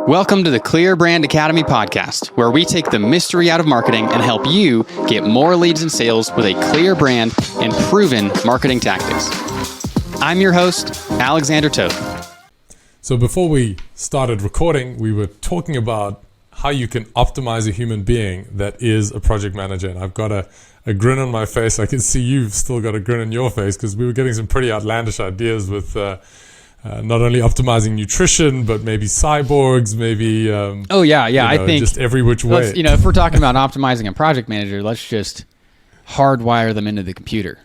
Welcome to the Clear Brand Academy podcast, where we take the mystery out of marketing and help you get more leads and sales with a clear brand and proven marketing tactics. I'm your host, Alexander Toth. So before we started recording, we were talking about how you can optimize a human being that is a project manager. And I've got a grin on my face. I can see you've still got a grin on your face because we were getting some pretty outlandish ideas with not only optimizing nutrition, but maybe cyborgs, maybe I think just every which way. If we're talking about optimizing a project manager, let's just hardwire them into the computer.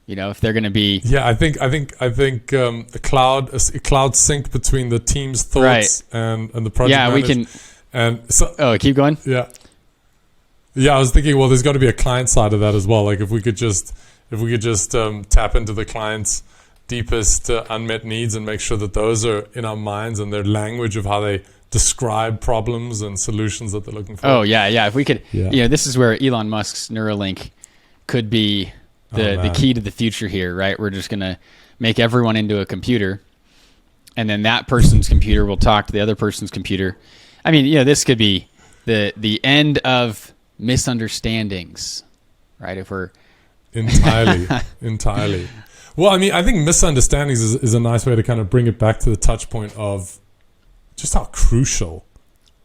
If they're going to be I think a cloud sync between the team's thoughts and the project. Yeah, manager. we can. And so, keep going. Yeah. I was thinking, well, there's got to be a client side of that as well. Like if we could just tap into the client's deepest unmet needs and make sure that those are in our minds and their language of how they describe problems and solutions that they're looking for. Oh yeah. If we could, this is where Elon Musk's Neuralink could be the key to the future here, right? We're just gonna make everyone into a computer, and then that person's computer will talk to the other person's computer. I mean, this could be the end of misunderstandings, right? If we're entirely. Well, I mean, I think misunderstandings is a nice way to kind of bring it back to the touch point of just how crucial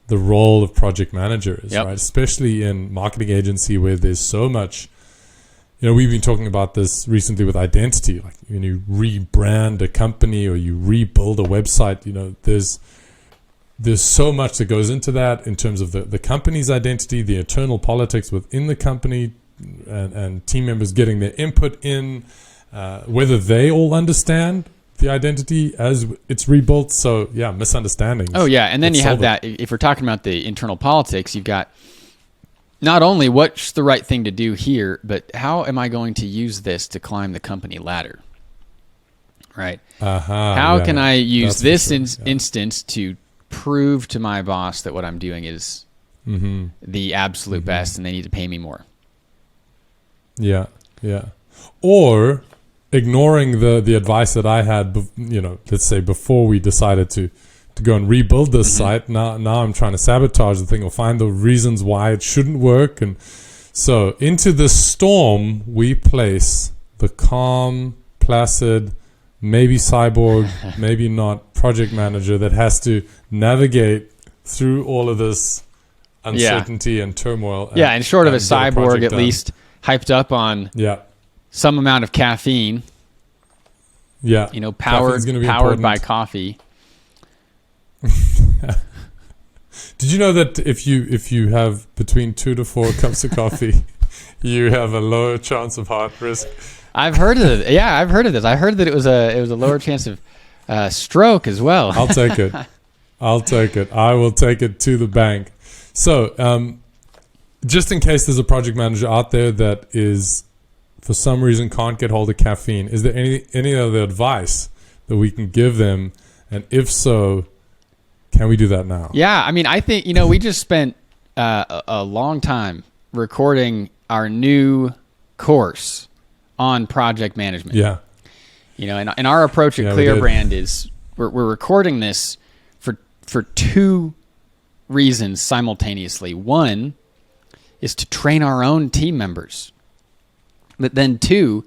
the role of project manager is, right? Especially in marketing agency where there's so much, we've been talking about this recently with identity. Like when you rebrand a company or you rebuild a website, there's so much that goes into that in terms of the company's identity, the internal politics within the company, and team members getting their input in, whether they all understand the identity as it's rebuilt. So misunderstandings. Oh yeah, and then you have that. If we're talking about the internal politics, you've got not only what's the right thing to do here, but how am I going to use this to climb the company ladder? Right. How can I use this instance to prove to my boss that what I'm doing is the absolute best and they need to pay me more? Yeah. Or ignoring the advice that I had, let's say before we decided to go and rebuild this site. Now I'm trying to sabotage the thing or find the reasons why it shouldn't work. And so into the storm, we place the calm, placid, maybe cyborg, maybe not project manager that has to navigate through all of this uncertainty and turmoil. And short of a cyborg, at least hyped up on some amount of caffeine. Powered by coffee. Did you know that if you have between 2 to 4 cups of coffee, you have a lower chance of heart risk? I've heard of it. Yeah, I've heard of this. I heard that it was a lower chance of stroke as well. I'll take it. I will take it to the bank. So, just in case there's a project manager out there that is, for some reason, can't get hold of caffeine, is there any other advice that we can give them? And if so, can we do that now? Yeah, I mean, I think, we just spent a long time recording our new course on project management. Yeah. And our approach at Clear Brand is we're recording this for 2 reasons simultaneously. One is to train our own team members. But then 2,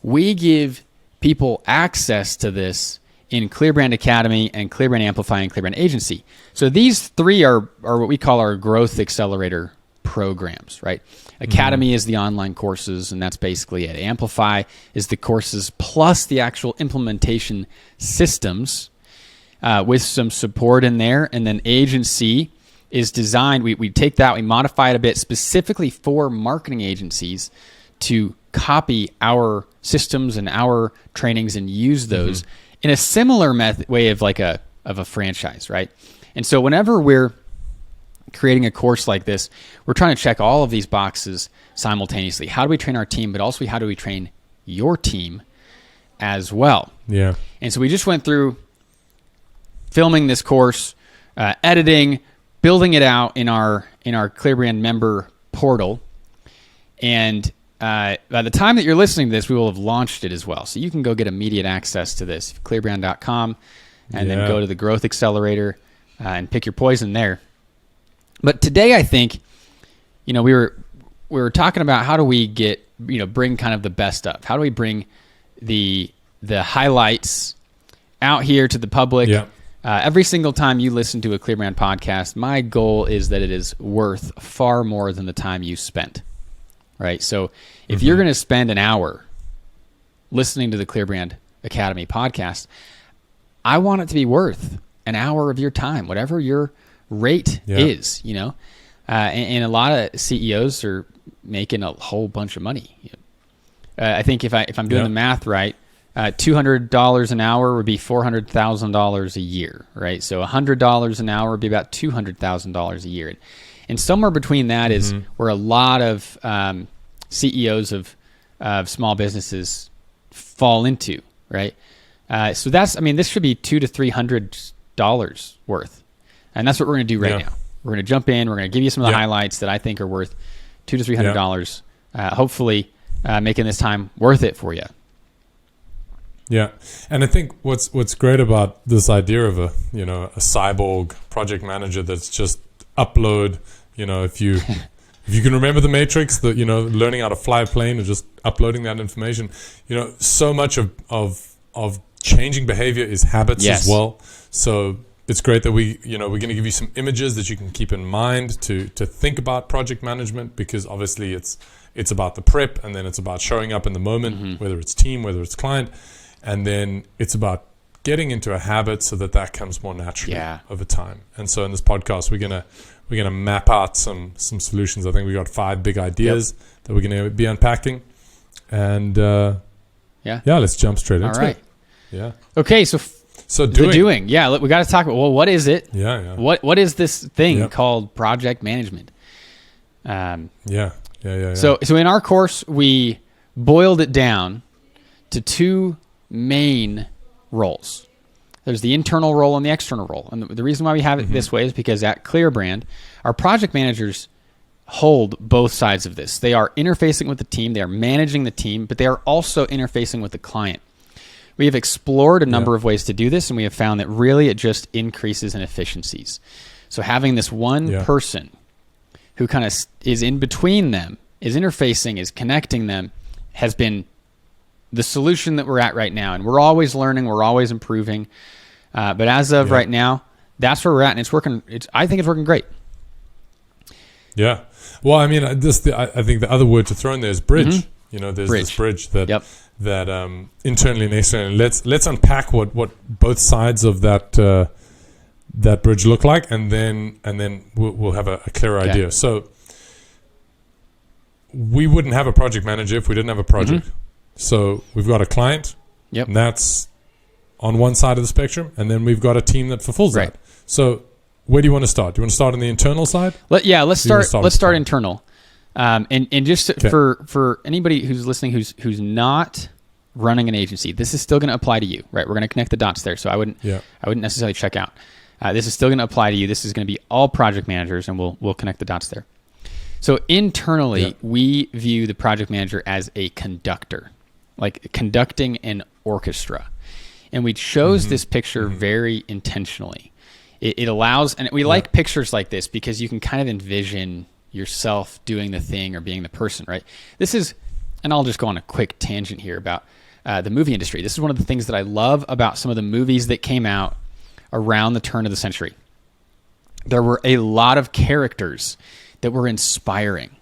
we give people access to this in Clear Brand Academy and Clear Brand Amplify and Clear Brand Agency. So these 3 are what we call our growth accelerator programs, right? Academy is the online courses, and that's basically it. Amplify is the courses plus the actual implementation systems with some support in there. And then Agency is designed, we take that, we modify it a bit specifically for marketing agencies to copy our systems and our trainings and use those in a similar way of a franchise, right? And so whenever we're creating a course like this, we're trying to check all of these boxes simultaneously. How do we train our team, but also how do we train your team as well? Yeah. And so we just went through filming this course, editing, building it out in our Clear Brand member portal. And by the time that you're listening to this, we will have launched it as well. So you can go get immediate access to this, clearbrand.com, and then go to the Growth Accelerator and pick your poison there. But today, I think, we were talking about how do we get, bring kind of the best of, how do we bring the highlights out here to the public. Yeah. Every single time you listen to a ClearBrand podcast, my goal is that it is worth far more than the time you spent, right? So if you're going to spend an hour listening to the ClearBrand Academy podcast, I want it to be worth an hour of your time, whatever your rate is, and a lot of CEOs are making a whole bunch of money. I think if I'm doing the math right, $200 an hour would be $400,000 a year, right? So $100 an hour would be about $200,000 a year. And somewhere between that is where a lot of CEOs of small businesses fall into, right? So this should be $200 to $300 worth. And that's what we're going to do right now. We're going to jump in. We're going to give you some of the highlights that I think are worth $200 to $300, hopefully making this time worth it for you. Yeah, and I think what's great about this idea of a cyborg project manager that's just upload, if you can remember the Matrix, learning how to fly a plane and just uploading that information, so much of changing behavior is habits as well. So it's great that we're going to give you some images that you can keep in mind to think about project management, because obviously it's about the prep, and then it's about showing up in the moment, whether it's team, whether it's client. And then it's about getting into a habit so that comes more naturally over time. And so in this podcast, we're gonna map out some solutions. I think we got 5 big ideas that we're gonna be unpacking. And let's jump straight into it. Yeah. Okay, so doing. Yeah, we got to talk about, what is it? Yeah. What is this thing called project management? So in our course, we boiled it down to 2 main roles. There's the internal role and the external role. And the reason why we have it this way is because at ClearBrand, our project managers hold both sides of this. They are interfacing with the team, they are managing the team, but they are also interfacing with the client. We have explored a number of ways to do this, and we have found that really it just increases in efficiencies. So having this one person who kind of is in between them, is interfacing, is connecting them, has been the solution that we're at right now. And we're always learning, we're always improving. But as of right now, that's where we're at, and it's working. I think it's working great. Yeah. Well, I mean, I think the other word to throw in there is bridge. There's this bridge that internally and externally. Let's unpack what both sides of that bridge look like, and then we'll have a clearer idea. So we wouldn't have a project manager if we didn't have a project. So we've got a client, and that's on one side of the spectrum, and then we've got a team that fulfills that. So where do you want to start? Do you want to start on the internal side? Let's start internal. And just for anybody who's listening who's not running an agency, this is still going to apply to you, right? We're going to connect the dots there. So I wouldn't necessarily check out. This is still going to apply to you. This is going to be all project managers, and we'll connect the dots there. So internally, we view the project manager as a conductor, like conducting an orchestra. And we chose this picture very intentionally. It allows, and we like pictures like this because you can kind of envision yourself doing the thing or being the person, right? This is, and I'll just go on a quick tangent here about the movie industry. This is one of the things that I love about some of the movies that came out around the turn of the century. There were a lot of characters that were inspiring,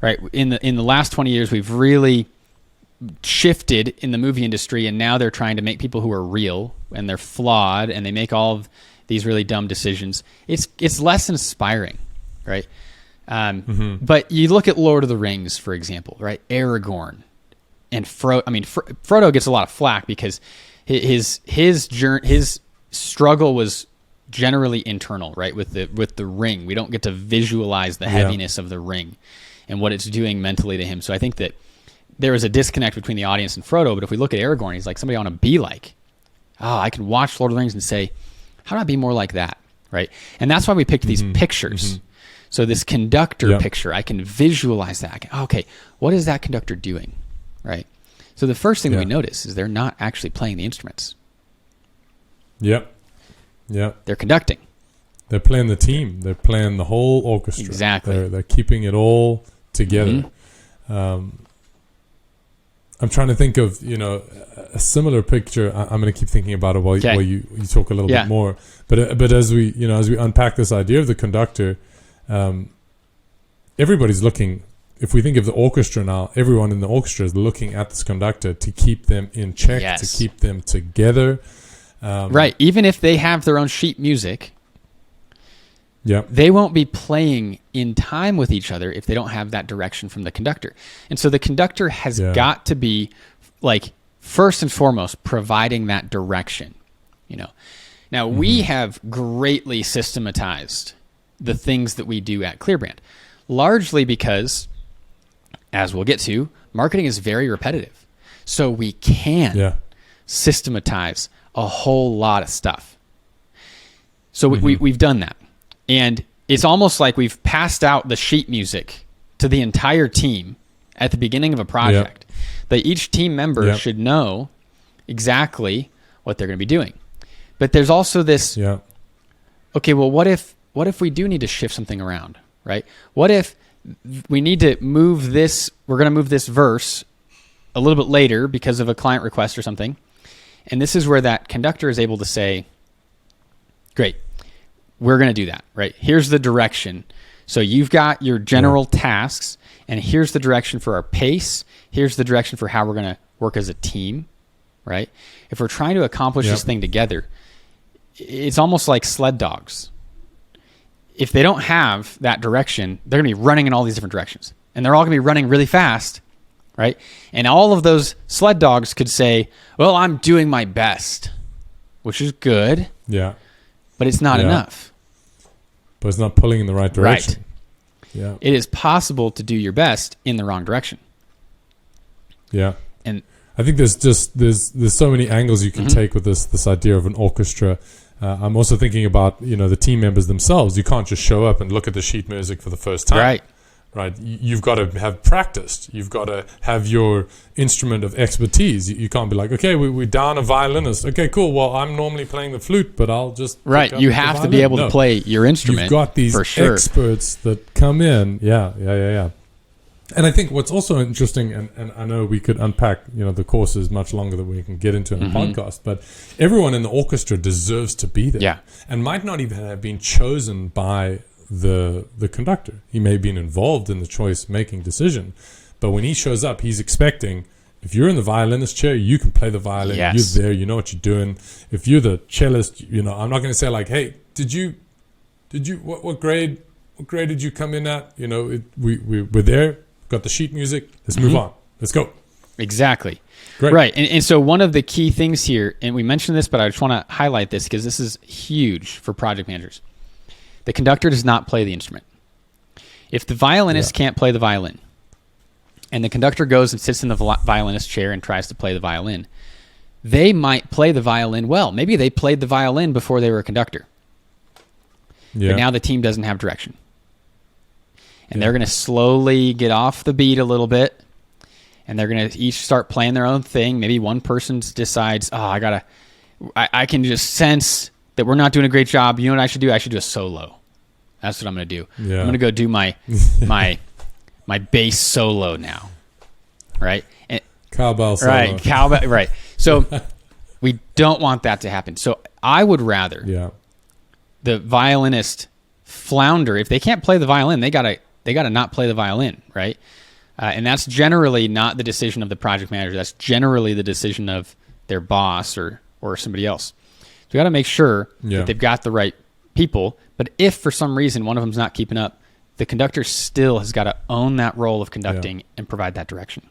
right? In the last 20 years, we've really shifted in the movie industry, and now they're trying to make people who are real, and they're flawed, and they make all of these really dumb decisions. It's less inspiring, right? But you look at Lord of the Rings, for example, right? Aragorn and Frodo. I mean, Frodo gets a lot of flack because his struggle was generally internal, right? With the ring, we don't get to visualize the heaviness of the ring and what it's doing mentally to him. So I think that there is a disconnect between the audience and Frodo. But if we look at Aragorn, he's like somebody I want to be like. Oh, I can watch Lord of the Rings and say, how do I be more like that, right? And that's why we picked these pictures. So this conductor picture, I can visualize that. Okay, what is that conductor doing, right? So the first thing that we notice is they're not actually playing the instruments. They're conducting. They're playing the team. They're playing the whole orchestra. Exactly. They're keeping it all together. I'm trying to think of, a similar picture. I'm going to keep thinking about it while you talk a little bit more. But as we unpack this idea of the conductor, everybody's looking. If we think of the orchestra now, everyone in the orchestra is looking at this conductor to keep them in check, to keep them together. Right. Even if they have their own sheet music, they won't be playing in time with each other if they don't have that direction from the conductor. And so the conductor has got to be, like, first and foremost, providing that direction. Now we have greatly systematized the things that we do at ClearBrand, largely because, as we'll get to, marketing is very repetitive. So we can systematize a whole lot of stuff. So we've done that. And it's almost like we've passed out the sheet music to the entire team at the beginning of a project. That each team member should know exactly what they're going to be doing. But there's also this, okay, well, what if we do need to shift something around, right? What if we need to move this, we're going to move this verse a little bit later because of a client request or something. And this is where that conductor is able to say, great, we're going to do that, right? Here's the direction. So you've got your general tasks, and here's the direction for our pace. Here's the direction for how we're going to work as a team, right? If we're trying to accomplish this thing together, it's almost like sled dogs. If they don't have that direction, they're going to be running in all these different directions. And they're all going to be running really fast, right? And all of those sled dogs could say, well, I'm doing my best, which is good. Yeah. But it's not enough. But it's not pulling in the right direction. Right. Yeah. It is possible to do your best in the wrong direction. Yeah. And I think there's so many angles you can take with this idea of an orchestra. I'm also thinking about, the team members themselves. You can't just show up and look at the sheet music for the first time. Right. You've got to have practiced. You've got to have your instrument of expertise. You can't be like, okay, we're down a violinist. Okay, cool. Well, I'm normally playing the flute, but I'll just you have to be able to play your instrument. You've got these experts that come in. Yeah. And I think what's also interesting, and I know we could unpack, the courses much longer than we can get into in a podcast, but everyone in the orchestra deserves to be there, and might not even have been chosen by the conductor. He may have been involved in the choice-making decision, but when he shows up, he's expecting, if you're in the violinist chair, you can play the violin. You're there. You know what you're doing. If you're the cellist, I'm not going to say like, hey, did you what grade did you come in at? We're there. Got the sheet music. Let's move on. Let's go. Exactly. Great. Right. And so one of the key things here, and we mentioned this, but I just want to highlight this because this is huge for project managers. The conductor does not play the instrument. If the violinist can't play the violin, and the conductor goes and sits in the violinist chair and tries to play the violin, they might play the violin well. Maybe they played the violin before they were a conductor. But now the team doesn't have direction. And they're going to slowly get off the beat a little bit, and they're going to each start playing their own thing. Maybe one person decides, I can just sense that we're not doing a great job. You know what I should do? I should do a solo. That's what I'm going to do. Yeah. I'm going to go do my bass solo now. Right? Cowbell solo. Right. Cowbell. Right. So we don't want that to happen. So I would rather the violinist flounder. If they can't play the violin, they got to not play the violin, right? And that's generally not the decision of the project manager. That's generally the decision of their boss or somebody else. So we got to make sure that they've got the right people. But if for some reason one of them's not keeping up, the conductor still has got to own that role of conducting and provide that direction.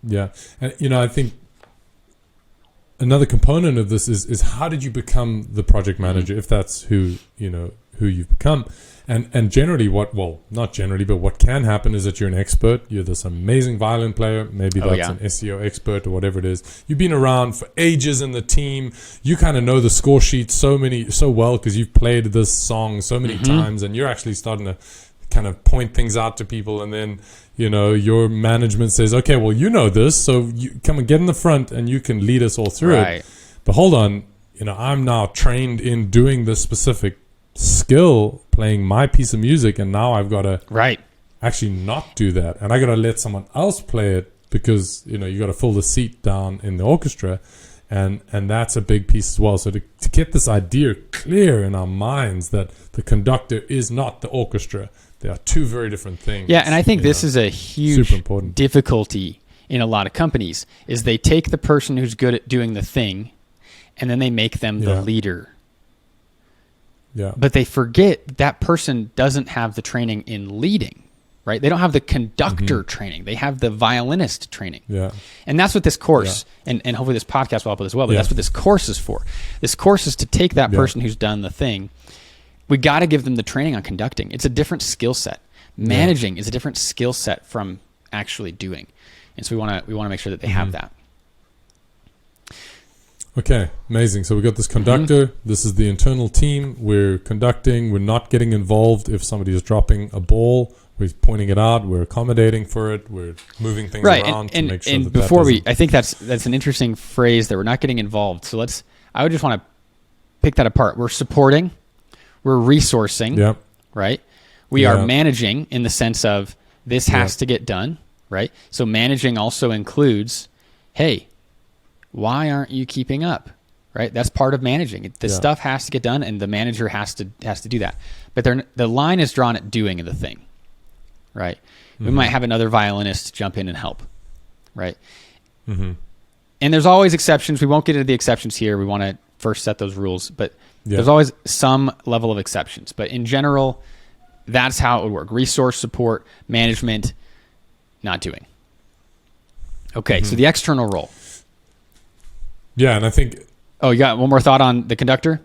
Yeah. And, I think another component of this is how did you become the project manager, if that's who you've become. And generally not generally, but what can happen is that you're an expert. You're this amazing violin player. Maybe that's an SEO expert or whatever it is. You've been around for ages in the team. You kind of know the score sheet so well because you've played this song so many times, and you're actually starting to kind of point things out to people. And then, your management says, okay, well, you know this, so you come and get in the front and you can lead us all through it. But hold on, I'm now trained in doing this specific skill playing my piece of music, and now I've got to right actually not do that, and I got to let someone else play it because you got to fill the seat down in the orchestra, and that's a big piece as well. So to get this idea clear in our minds that the conductor is not the orchestra, they are two very different things. Yeah, and I think this is a huge super important difficulty in a lot of companies is they take the person who's good at doing the thing and then they make them the leader. Yeah. But they forget that person doesn't have the training in leading, right? They don't have the conductor training. They have the violinist training. Yeah. And that's what this course, and hopefully this podcast will help with as well, but that's what this course is for. This course is to take that person who's done the thing. We got to give them the training on conducting. It's a different skill set. Managing is a different skill set from actually doing. And so we want to make sure that they have that. Okay, amazing. So we got this conductor. This is the internal team. We're conducting. We're not getting involved if somebody is dropping a ball. We're pointing it out. We're accommodating for it. We're moving things around to make sure and that before I think that's an interesting phrase that we're not getting involved. So I would just want to pick that apart. We're supporting. We're resourcing. Yeah. Right. We are managing in the sense of this has to get done. Right. So managing also includes, hey, why aren't you keeping up? Right. That's part of managing. The stuff has to get done, and the manager has to do that. But the line is drawn at doing the thing. Right. We might have another violinist jump in and help. Right. And there's always exceptions. We won't get into the exceptions here. We want to first set those rules, but there's always some level of exceptions. But in general, that's how it would work. Resource support, management, not doing. Okay, so the external role. Yeah, and I think... Oh, you got one more thought on the conductor?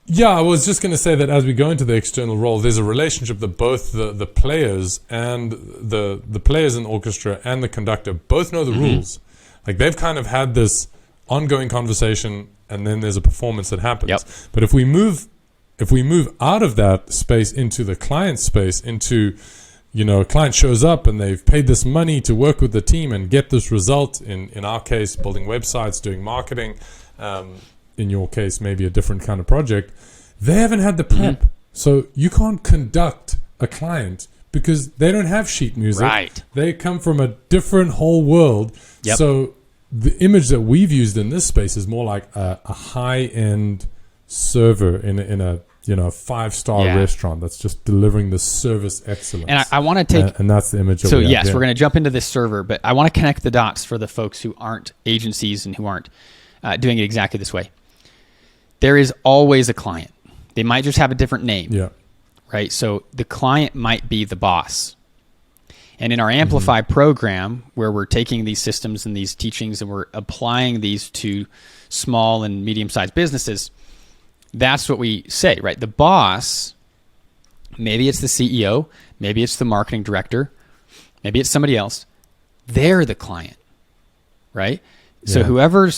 Yeah, I was just going to say that as we go into the external role, there's a relationship that both the players and the players in the orchestra and the conductor both know the rules. Like they've kind of had this ongoing conversation, and then there's a performance that happens. Yep. But if we move out of that space into the client space, into a client shows up and they've paid this money to work with the team and get this result, in our case building websites, doing marketing, in your case maybe a different kind of project, they haven't had the prep. So you can't conduct a client because they don't have sheet music. Right. They come from a different whole world. Yep. So the image that we've used in this space is more like a high-end server in a 5-star restaurant that's just delivering the service excellence. And I want to take... And that's the image. So yes, we're going to jump into this server, but I want to connect the dots for the folks who aren't agencies and who aren't doing it exactly this way. There is always a client. They might just have a different name. Yeah. Right? So the client might be the boss. And in our Amplify program, where we're taking these systems and these teachings and we're applying these to small and medium-sized businesses, that's what we say, right? The boss, maybe it's the CEO, maybe it's the marketing director, maybe it's somebody else. They're the client, right? So whoever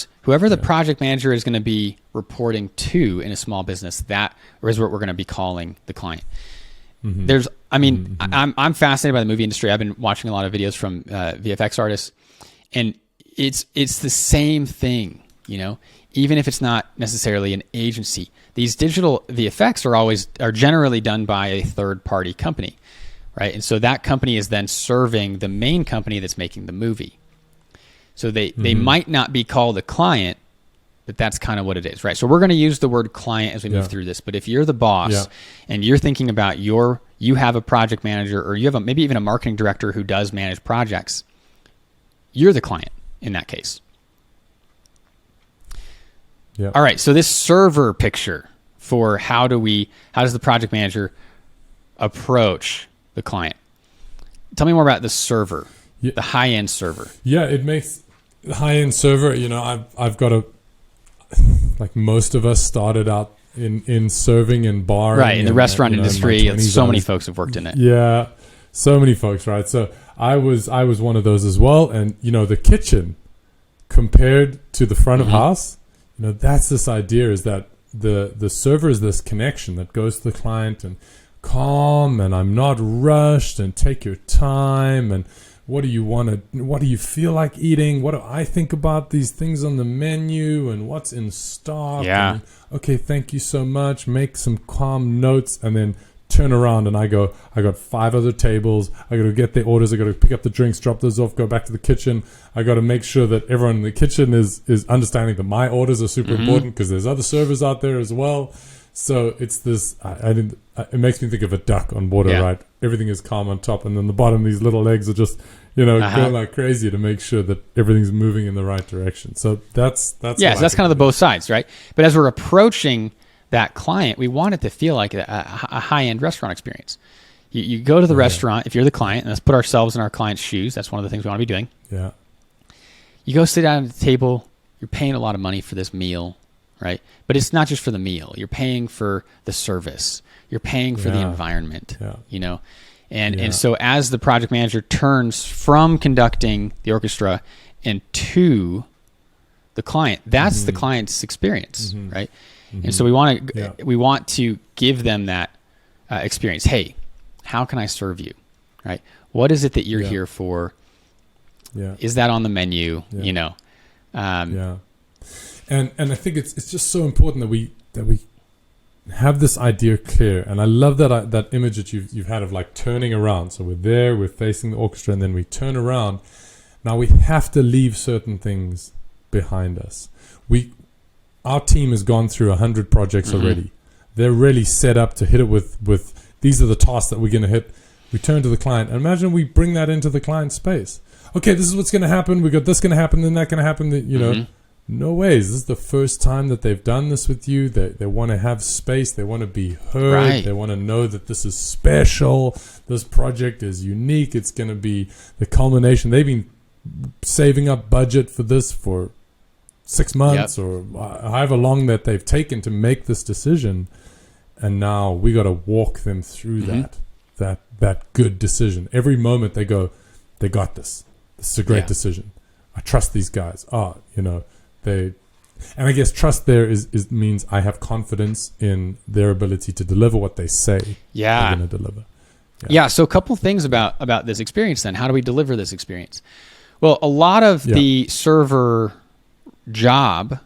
the project manager is going to be reporting to in a small business, that is what we're going to be calling the client. I'm fascinated by the movie industry. I've been watching a lot of videos from VFX artists, and it's the same thing, even if it's not necessarily an agency. These digital VFX are generally done by a third-party company, right? And so that company is then serving the main company that's making the movie. So they might not be called a client, but that's kind of what it is, right? So we're going to use the word client as we move through this. But if you're the boss and you're thinking about you have a project manager, or you have maybe even a marketing director who does manage projects, you're the client in that case. Yeah. All right. So this server picture for how does the project manager approach the client? Tell me more about the server, the high-end server. Yeah, it makes high-end server. I've got like most of us started out in serving and barring. Right, in the restaurant industry, so many folks have worked in it. Yeah, so many folks, right? So I was one of those as well. And, the kitchen compared to the front of house, that's this idea is that the server is this connection that goes to the client and calm, and I'm not rushed, and take your time, and what do you feel like eating? What do I think about these things on the menu and what's in stock? Yeah. And, okay, thank you so much. Make some calm notes and then turn around and I got 5 other tables. I got to get their orders. I got to pick up the drinks, drop those off, go back to the kitchen. I got to make sure that everyone in the kitchen is understanding that my orders are super important because there's other servers out there as well. So it's this, it makes me think of a duck on water, right? Everything is calm on top, and then the bottom, these little legs are just, going like crazy to make sure that everything's moving in the right direction. So that's so that's kind of the both sides, right? But as we're approaching that client, we want it to feel like a high-end restaurant experience. You go to the restaurant, if you're the client, and let's put ourselves in our client's shoes. That's one of the things we want to be doing. Yeah. You go sit down at the table. You're paying a lot of money for this meal. Right. But it's not just for the meal. You're paying for the service. You're paying for the environment, And so as the project manager turns from conducting the orchestra and to the client, that's the client's experience, right? And so we want to give them that experience. Hey, how can I serve you? Right? What is it that you're here for? Yeah. Is that on the menu? And I think it's just so important that we have this idea clear. And I love that image that you've had of like turning around. So we're facing the orchestra, and then we turn around. Now we have to leave certain things behind us. Our team has gone through 100 projects already. They're really set up to hit it with these are the tasks that we're going to hit. We turn to the client, and imagine we bring that into the client space. Okay, this is what's going to happen. We got this going to happen, then that going to happen. No ways. This is the first time that they've done this with you. They want to have space. They want to be heard. Right. They want to know that this is special. This project is unique. It's going to be the culmination. They've been saving up budget for this for 6 months or however long that they've taken to make this decision. And now we got to walk them through that good decision. Every moment they go, they got this. This is a great decision. I trust these guys. And I guess trust there means I have confidence in their ability to deliver what they say they're going to deliver. So a couple things about this experience then. How do we deliver this experience? Well, a lot of the server job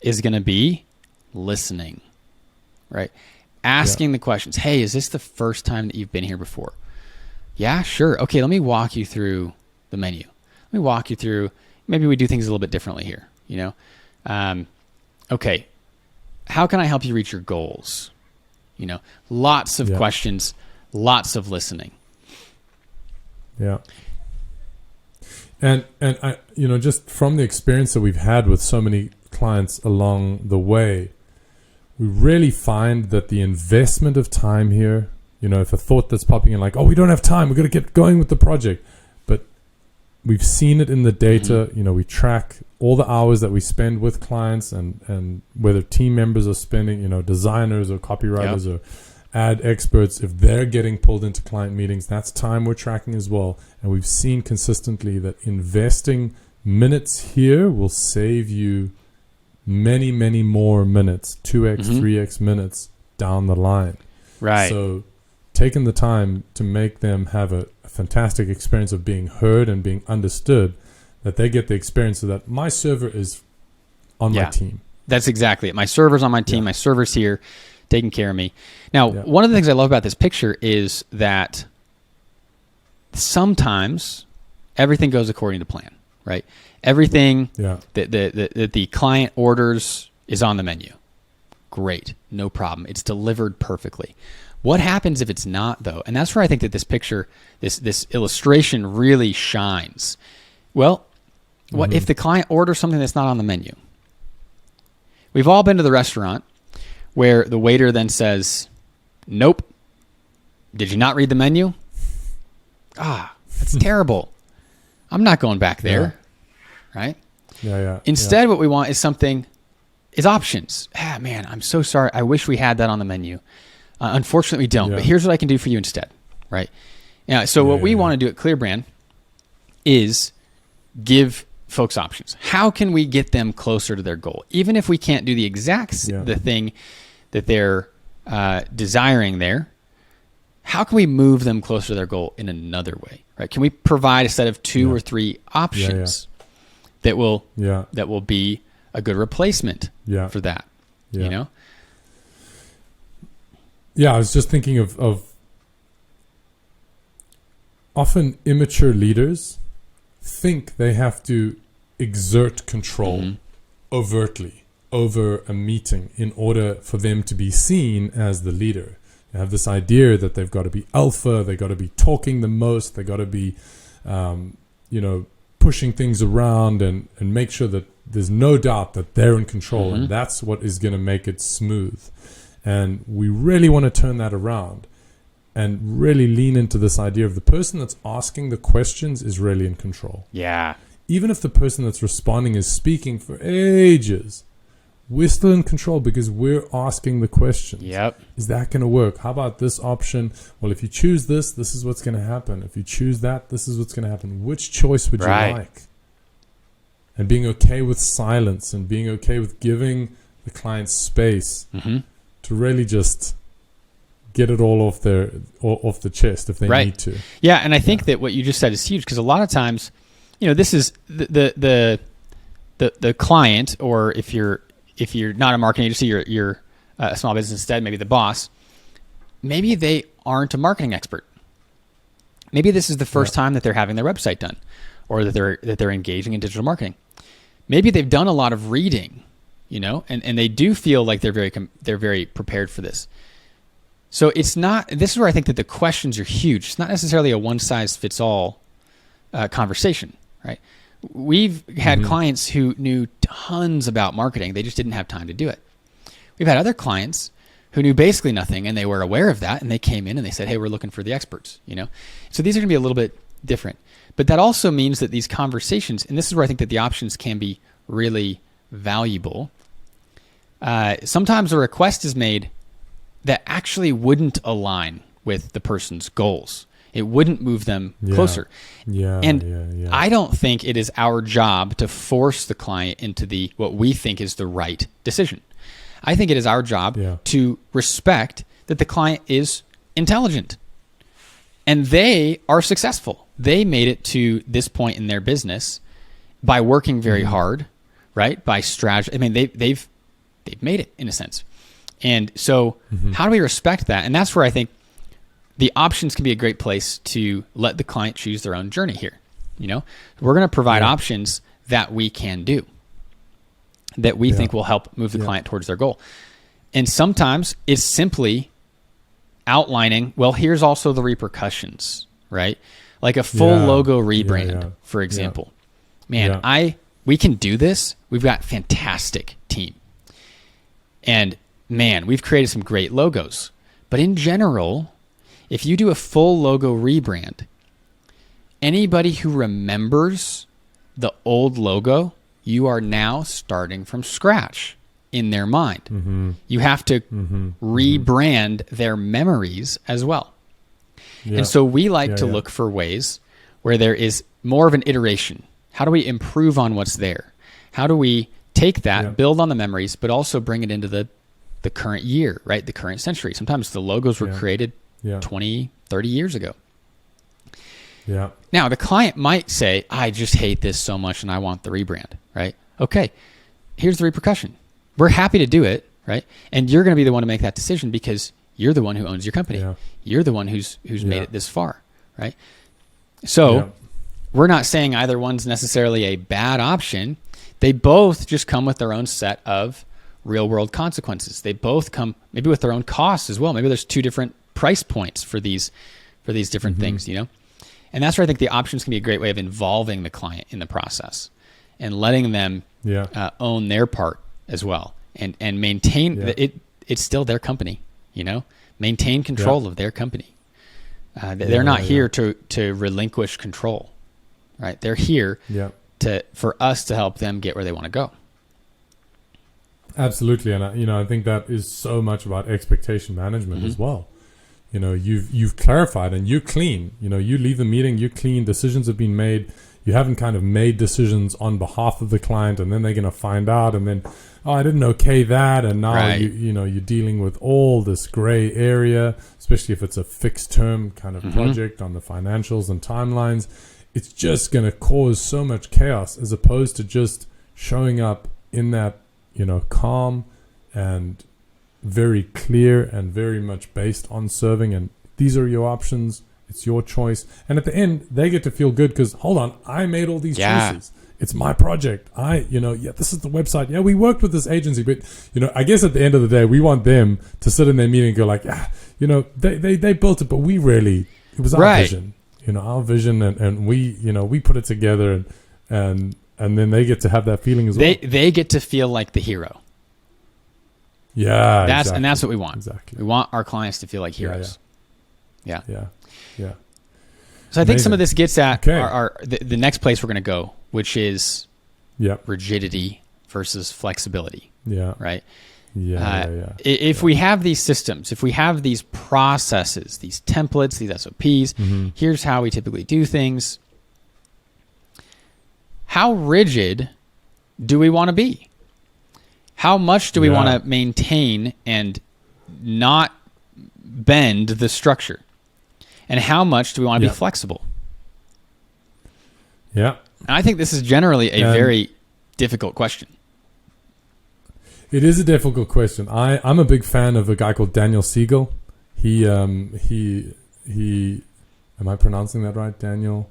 is going to be listening, right? Asking the questions. Hey, is this the first time that you've been here before? Yeah, sure. Okay, let me walk you through the menu. Let me walk you through, maybe we do things a little bit differently here. Okay, how can I help you reach your goals? Lots of questions, lots of listening. Yeah. And I, just from the experience that we've had with so many clients along the way, we really find that the investment of time here, if a thought that's popping in like, oh, we don't have time, we've got to get going with the project. But we've seen it in the data, we track all the hours that we spend with clients and whether team members are spending, designers or copywriters or ad experts, if they're getting pulled into client meetings, that's time we're tracking as well. And we've seen consistently that investing minutes here will save you many, many more minutes, 2x, 3x minutes down the line. Right. So taking the time to make them have a fantastic experience of being heard and being understood, that they get the experience of that my server is on my team. That's exactly it. My server's on my team. My server's here taking care of me. Now, one of the things I love about this picture is that sometimes everything goes according to plan, right? Everything that the client orders is on the menu. Great. No problem. It's delivered perfectly. What happens if it's not, though? And that's where I think that this picture, this illustration really shines. Well, what if the client orders something that's not on the menu? We've all been to the restaurant where the waiter then says, nope. Did you not read the menu? That's terrible. I'm not going back there. Right? Instead, what we want is options. Man, I'm so sorry. I wish we had that on the menu. Unfortunately, we don't. But here's what I can do for you instead. Right? So what we want to do at ClearBrand is give folks options. How can we get them closer to their goal? Even if we can't do the exact the thing that they're desiring there, how can we move them closer to their goal in another way? right? Can we provide a set of 2 or 3 options that will be a good replacement for that? You know? Yeah, I was just thinking of often immature leaders think they have to exert control overtly over a meeting in order for them to be seen as the leader. They have this idea that they've got to be alpha, they've got to be talking the most, they've got to be, pushing things around and make sure that there's no doubt that they're in control, and that's what is going to make it smooth. And we really want to turn that around and really lean into this idea of the person that's asking the questions is really in control. Yeah. Even if the person that's responding is speaking for ages, we're still in control because we're asking the questions. Yep. Is that going to work? How about this option? Well, if you choose this is what's going to happen. If you choose that, this is what's going to happen. Which choice would you like? And being okay with silence and being okay with giving the client space to really just get it all off the chest if they need to. Yeah, and I think that what you just said is huge, because a lot of times, this is the client, or if you're not a marketing agency, you're a small business instead, maybe the boss, maybe they aren't a marketing expert. Maybe this is the first time that they're having their website done, or that they're engaging in digital marketing. Maybe they've done a lot of reading, and they do feel like they're very prepared for this. So this is where I think that the questions are huge. It's not necessarily a one-size-fits-all conversation, right? We've had clients who knew tons about marketing. They just didn't have time to do it. We've had other clients who knew basically nothing, and they were aware of that, and they came in and they said, hey, we're looking for the experts, So these are going to be a little bit different. But that also means that these conversations, and this is where I think that the options can be really valuable. Sometimes a request is made that actually wouldn't align with the person's goals. It wouldn't move them closer. I don't think it is our job to force the client into what we think is the right decision. I think it is our job to respect that the client is intelligent and they are successful. They made it to this point in their business by working very hard, right? By strategy. I mean, they've made it in a sense. And so how do we respect that? And that's where I think the options can be a great place to let the client choose their own journey here. We're going to provide options that we can do, that we think will help move the client towards their goal. And sometimes it's simply outlining, well, here's also the repercussions, right? Like a full logo rebrand, for example. Man, we can do this. We've got a fantastic team. And man, we've created some great logos. But in general, if you do a full logo rebrand, anybody who remembers the old logo, you are now starting from scratch in their mind. You have to rebrand their memories as well. And so we like to look for ways where there is more of an iteration. How do we improve on what's there? How do we take that, build on the memories, but also bring it into the current year, right? The current century. Sometimes the logos were created 20, 30 years ago. Now, the client might say, I just hate this so much and I want the rebrand, right? Okay, here's the repercussion. We're happy to do it, right? And you're going to be the one to make that decision because you're the one who owns your company. You're the one who's made it this far, right? So we're not saying either one's necessarily a bad option. They both just come with their own set of real world consequences. They both come maybe with their own costs as well. Maybe there's 2 different price points for these different things, And that's where I think the options can be a great way of involving the client in the process and letting them own their part as well and maintain it. It's still their company, maintain control of their company. They're not here to relinquish control, right? They're here for us to help them get where they want to go. Absolutely. And I think that is so much about expectation management as well. You've clarified and you're clean. You leave the meeting, you're clean, decisions have been made, you haven't kind of made decisions on behalf of the client, and then they're going to find out, and then, oh, I didn't okay that, and now right. you're dealing with all this gray area, especially if it's a fixed term kind of project on the financials and timelines. It's just going to cause so much chaos, as opposed to just showing up in that, calm and very clear and very much based on serving, and these are your options. It's your choice. And at the end, they get to feel good because, hold on, I made all these choices. It's my project. This is the website. Yeah, we worked with this agency, but, I guess at the end of the day, we want them to sit in their meeting and go like, they built it, but it was our vision, our vision, and we put it together, and then they get to have that feeling as well. They get to feel like the hero. Yeah, and that's what we want. Exactly. We want our clients to feel like heroes. Yeah. So I think some of this gets at the next place we're going to go, which is rigidity versus flexibility. Yeah. Right. Yeah. If we have these systems, if we have these processes, these templates, these SOPs, here's how we typically do things. How rigid do we want to be? How much do we want to maintain and not bend the structure? And how much do we want to be flexible? Yeah. And I think this is generally a very difficult question. It is a difficult question. I'm a big fan of a guy called Daniel Siegel. He am I pronouncing that right, Daniel?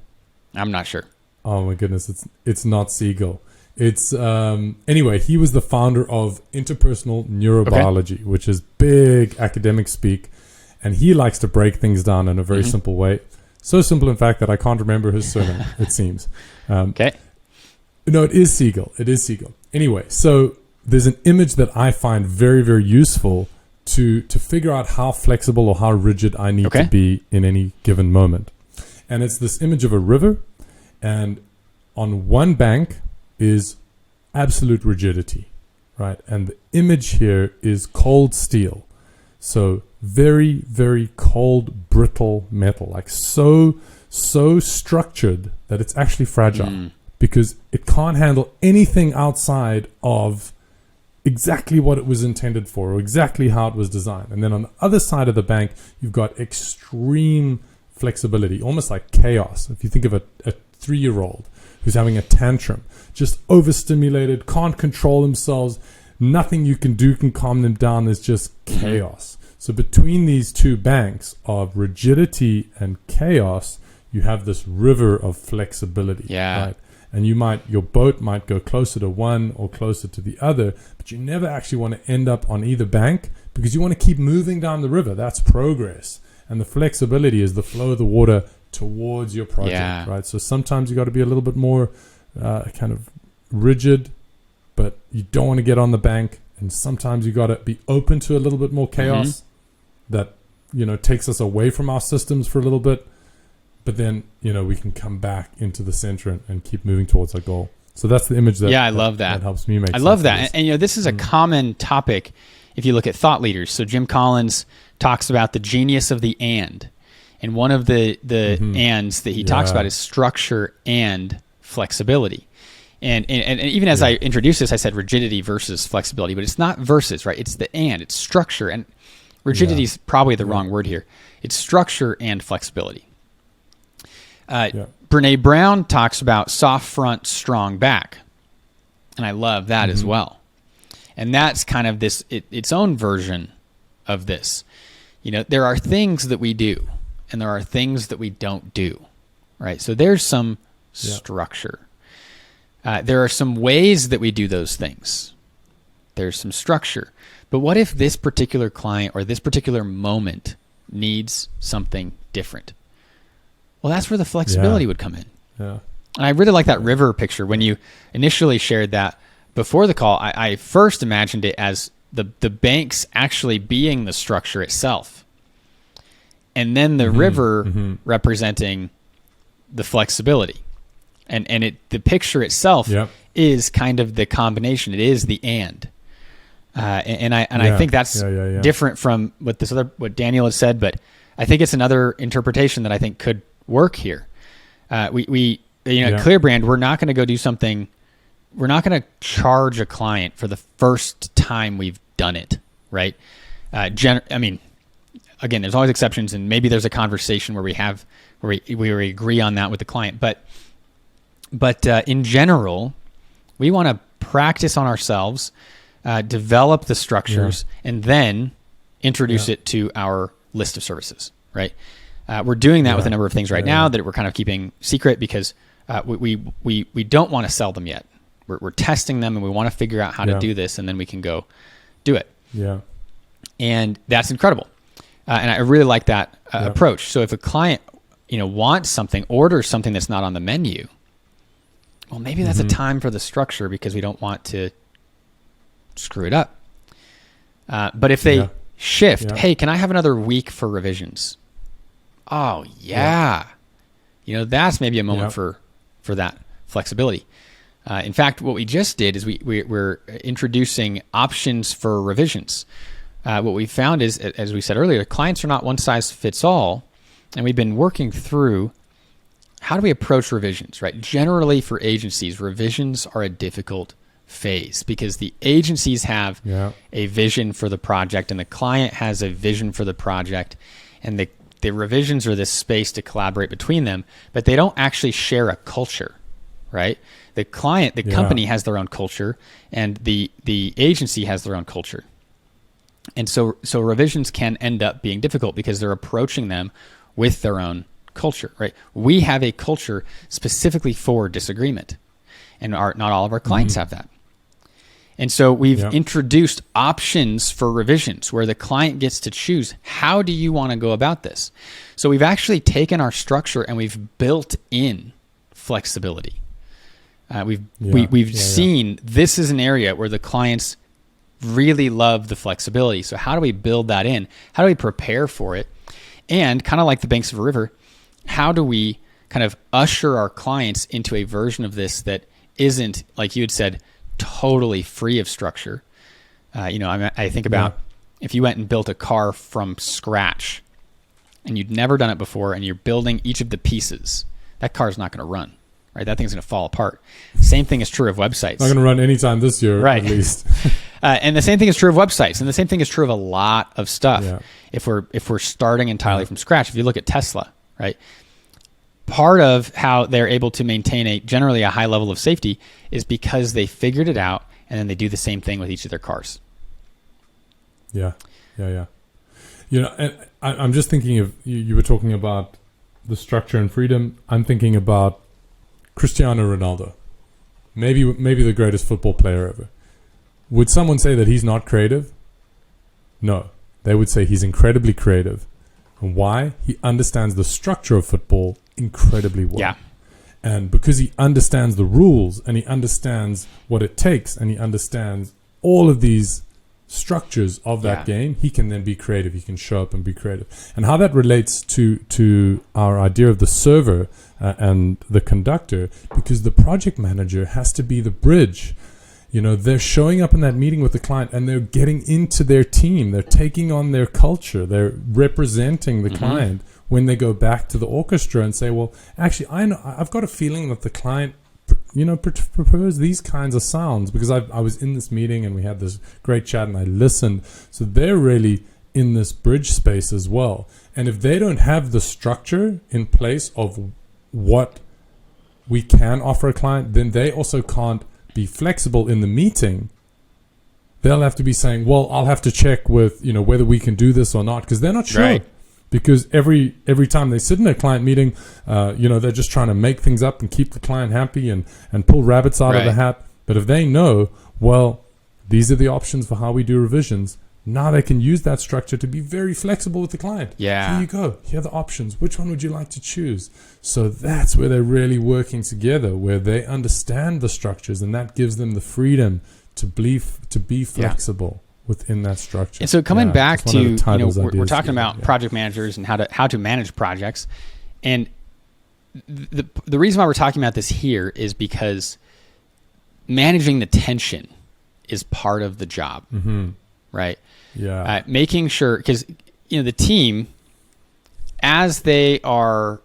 I'm not sure. Oh my goodness, it's not Siegel. It's anyway, he was the founder of interpersonal neurobiology, which is big academic speak, and he likes to break things down in a very simple way. So simple, in fact, that I can't remember his surname, it seems. Okay. No, it is Siegel. Anyway, so there's an image that I find very, very useful to figure out how flexible or how rigid I need to be in any given moment. And it's this image of a river, and on one bank is absolute rigidity, right? And the image here is cold steel. So very, very cold, brittle metal, like so structured that it's actually fragile because it can't handle anything outside of exactly what it was intended for or exactly how it was designed. And then on the other side of the bank, you've got extreme flexibility, almost like chaos. If you think of a 3-year-old who's having a tantrum, just overstimulated, can't control themselves, nothing you can do can calm them down. There's just chaos. So between these two banks of rigidity and chaos, you have this river of flexibility. Yeah. Right? And your boat might go closer to one or closer to the other, but you never actually want to end up on either bank because you want to keep moving down the river. That's progress. And the flexibility is the flow of the water towards your project, right? So sometimes you got to be a little bit more kind of rigid, but you don't want to get on the bank. And sometimes you got to be open to a little bit more chaos that, takes us away from our systems for a little bit. But then, we can come back into the center and keep moving towards our goal. So that's the image that I love that. That helps me make sense. I love that. And this is a common topic if you look at thought leaders. So Jim Collins talks about the genius of the and. And one of the ands that he talks about is structure and flexibility. And even as I introduced this, I said rigidity versus flexibility, but it's not versus, right? It's the and. It's structure. And rigidity is probably the wrong word here. It's structure and flexibility. Brene Brown talks about soft front, strong back. And I love that as well. And that's kind of its own version of this. There are things that we do and there are things that we don't do, right? So there's some structure. There are some ways that we do those things. There's some structure. But what if this particular client or this particular moment needs something different? Well, that's where the flexibility would come in. Yeah. And I really like that river picture. When you initially shared that before the call, I first imagined it as the banks actually being the structure itself. And then the river representing the flexibility. And the picture itself is kind of the combination. It is the and. I think that's different from what Daniel has said, but I think it's another interpretation that I think could work here. We at ClearBrand, we're not going to go do something. We're not going to charge a client for the first time we've done it, right? Again, there's always exceptions, and maybe there's a conversation where we agree on that with the client. But in general, we want to practice on ourselves, develop the structures, and then introduce it to our list of services, right? We're doing that with a number of things right now that we're kind of keeping secret because we don't want to sell them yet. We're testing them, and we want to figure out how to do this, and then we can go do it. Yeah. And that's incredible. And I really like that approach. So if a client, wants something, orders something that's not on the menu, well, maybe that's a time for the structure because we don't want to screw it up. But if they shift, hey, can I have another week for revisions? Oh, yeah. That's maybe a moment for that flexibility. In fact, what we just did is we're introducing options for revisions. What we found is, as we said earlier, clients are not one size fits all, and we've been working through how do we approach revisions, right? Generally for agencies, revisions are a difficult phase because the agencies have a vision for the project and the client has a vision for the project, and the revisions are this space to collaborate between them, but they don't actually share a culture, right? The company has their own culture, and the agency has their own culture. And so revisions can end up being difficult because they're approaching them with their own culture, right? We have a culture specifically for disagreement, and not all of our clients have that. And so we've introduced options for revisions where the client gets to choose, how do you want to go about this? So we've actually taken our structure and we've built in flexibility. We've seen this is an area where the clients really love the flexibility. So how do we build that in? How do we prepare for it? And kind of like the banks of a river, how do we kind of usher our clients into a version of this that isn't, like you had said, totally free of structure? I think about if you went and built a car from scratch and you'd never done it before and you're building each of the pieces, that car is not going to run, right? That thing's going to fall apart. Same thing is true of websites. Not going to run anytime this year, right? At least. And the same thing is true of websites, and the same thing is true of a lot of stuff. Yeah. If we're starting entirely from scratch, if you look at Tesla, right? Part of how they're able to maintain generally a high level of safety is because they figured it out, and then they do the same thing with each of their cars. Yeah. And I'm just thinking of you were talking about the structure and freedom. I'm thinking about Cristiano Ronaldo, maybe the greatest football player ever. Would someone say that he's not creative? No, they would say he's incredibly creative. And why? He understands the structure of football incredibly well. Yeah. And because he understands the rules and he understands what it takes and he understands all of these structures of that game, he can then be creative. He can show up and be creative. And how that relates to our idea of the server and the conductor, because the project manager has to be the bridge. They're showing up in that meeting with the client and they're getting into their team. They're taking on their culture. They're representing the client when they go back to the orchestra and say, well, actually, I've got a feeling that the client, prefers these kinds of sounds because I was in this meeting and we had this great chat and I listened. So they're really in this bridge space as well. And if they don't have the structure in place of what we can offer a client, then they also can't be flexible in the meeting. They'll have to be saying, well, I'll have to check with, whether we can do this or not, because they're not sure. Right. Because every time they sit in a client meeting, they're just trying to make things up and keep the client happy and pull rabbits out of the hat. But if they know, well, these are the options for how we do revisions, now they can use that structure to be very flexible with the client. Yeah. Here you go. Here are the options. Which one would you like to choose? So that's where they're really working together, where they understand the structures, and that gives them the freedom to be flexible within that structure. And so coming back to, we're talking about project managers and how to manage projects. And the reason why we're talking about this here is because managing the tension is part of the job. Right? Yeah. Making sure, because the team, as they are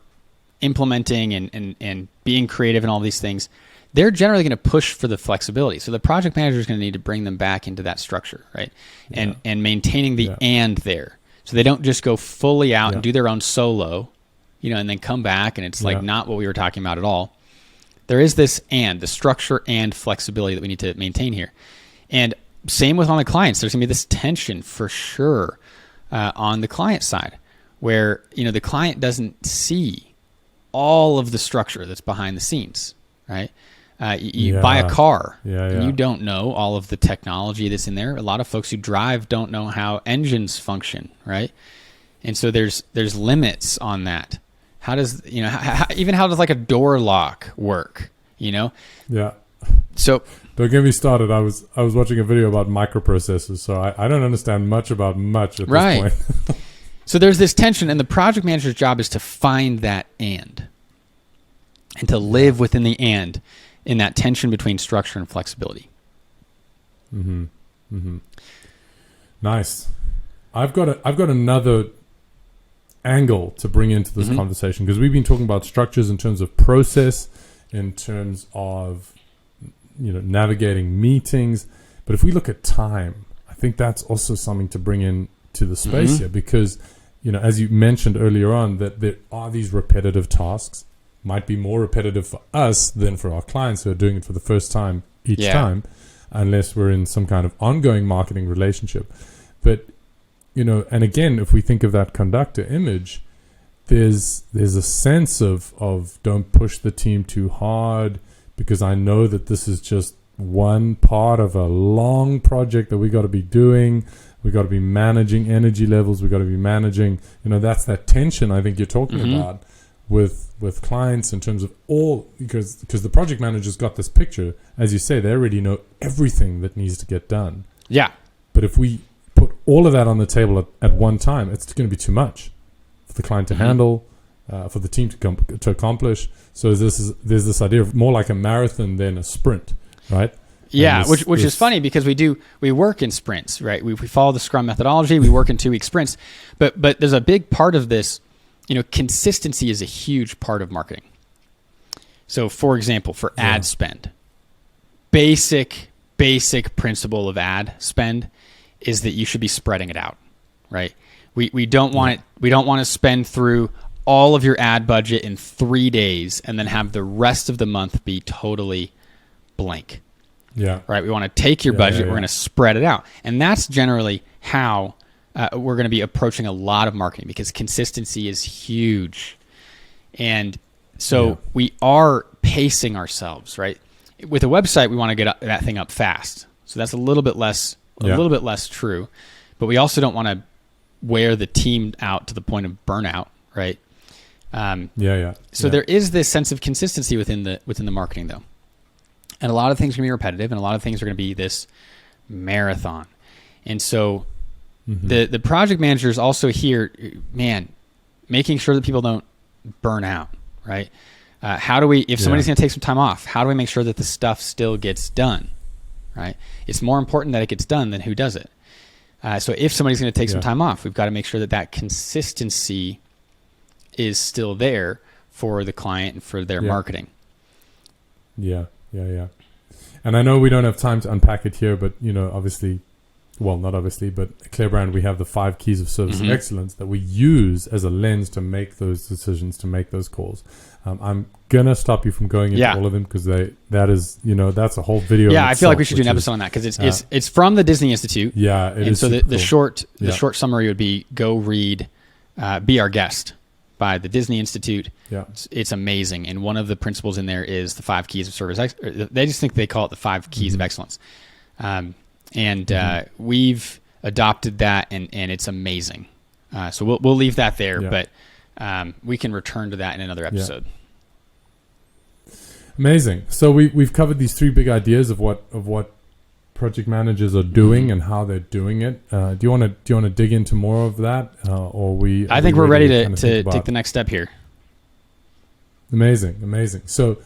implementing and being creative and all these things, they're generally going to push for the flexibility. So the project manager is going to need to bring them back into that structure, right? And maintaining the and there. So they don't just go fully out and do their own solo, and then come back and it's like not what we were talking about at all. There is this the structure and flexibility that we need to maintain here. And same with on the clients. There's going to be this tension for sure on the client side where, the client doesn't see all of the structure that's behind the scenes, right? You buy a car and you don't know all of the technology that's in there. A lot of folks who drive don't know how engines function, right? And so there's limits on that. How does, how does like a door lock work, Yeah. So don't get me started. I was watching a video about microprocessors, so I don't understand much about much at this point. So there's this tension, and the project manager's job is to find that and to live within the and in that tension between structure and flexibility. Nice. I've got another angle to bring into this conversation, because we've been talking about structures in terms of process, in terms of navigating meetings. But if we look at time, I think that's also something to bring in to the space here, because as you mentioned earlier on, that there are these repetitive tasks, might be more repetitive for us than for our clients who are doing it for the first time each time, unless we're in some kind of ongoing marketing relationship. But and again, if we think of that conductor image, there's a sense of don't push the team too hard, because I know that this is just one part of a long project that we got to be doing. We got to be managing energy levels. We got to be managing, that's that tension I think you're talking about with clients in terms of all, because the project manager's got this picture, as you say, they already know everything that needs to get done. Yeah. But if we put all of that on the table at one time, it's going to be too much for the client to handle, for the team to accomplish. So there's this idea of more like a marathon than a sprint, right? Yeah, which is funny because we work in sprints, right? We follow the Scrum methodology. We work in 2-week sprints, but there's a big part of this. Consistency is a huge part of marketing. So, for example, for ad spend, basic principle of ad spend is that you should be spreading it out, right? We don't want to spend through all of your ad budget in 3 days and then have the rest of the month be totally blank. Yeah. Right. We want to take your budget. We're going to spread it out. And that's generally how we're going to be approaching a lot of marketing, because consistency is huge. And so we are pacing ourselves, right? With a website, we want to get that thing up fast. So that's a little bit less true. But we also don't want to wear the team out to the point of burnout, right? So there is this sense of consistency within the marketing, though. And a lot of things are going to be repetitive, and a lot of things are going to be this marathon. And so the project manager is also here, making sure that people don't burn out, right? How do we, if somebody's going to take some time off, how do we make sure that the stuff still gets done, right? It's more important that it gets done than who does it. So if somebody's going to take some time off, we've got to make sure that consistency is still there for the client and for their marketing. Yeah. And I know we don't have time to unpack it here, but obviously, well, not obviously, but at Clearbrand, we have the 5 keys of service excellence that we use as a lens to make those decisions, to make those calls. I'm gonna stop you from going into all of them, because that's a whole video. Yeah, I feel like we should do an episode on that, because it's from the Disney Institute. Yeah, it is. So the short summary would be, go read Be Our Guest by the Disney Institute. Yeah, it's amazing. And one of the principles in there is the 5 keys of service. They just think they call it the 5 keys of excellence. We've adopted that, and it's amazing. So we'll leave that there, but we can return to that in another episode. Amazing. So we've covered these 3 big ideas of what project managers are doing and how they're doing it. Do you want to dig into more of that, or we? I think we're ready to take the next step here. Amazing. So,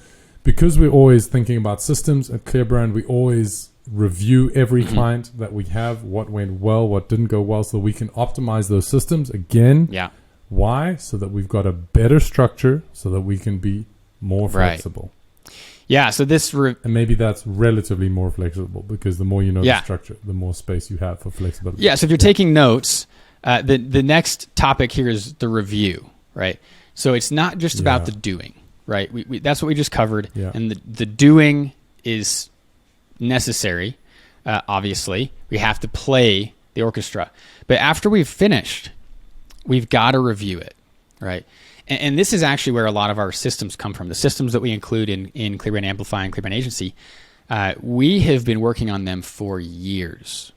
because we're always thinking about systems at Clearbrand, we always review every client that we have, what went well, what didn't go well, so we can optimize those systems again. Yeah. Why? So that we've got a better structure, so that we can be more flexible. Yeah, so this... and maybe that's relatively more flexible because the more you know the structure, the more space you have for flexibility. Yeah, so if you're taking notes, the next topic here is the review, right? So it's not just about the doing, right? We that's what we just covered. Yeah. And the doing is necessary, obviously. We have to play the orchestra. But after we've finished, we've got to review it, right? And this is actually where a lot of our systems come from. The systems that we include in ClearBrand Amplify and ClearBrand Agency, we have been working on them for years.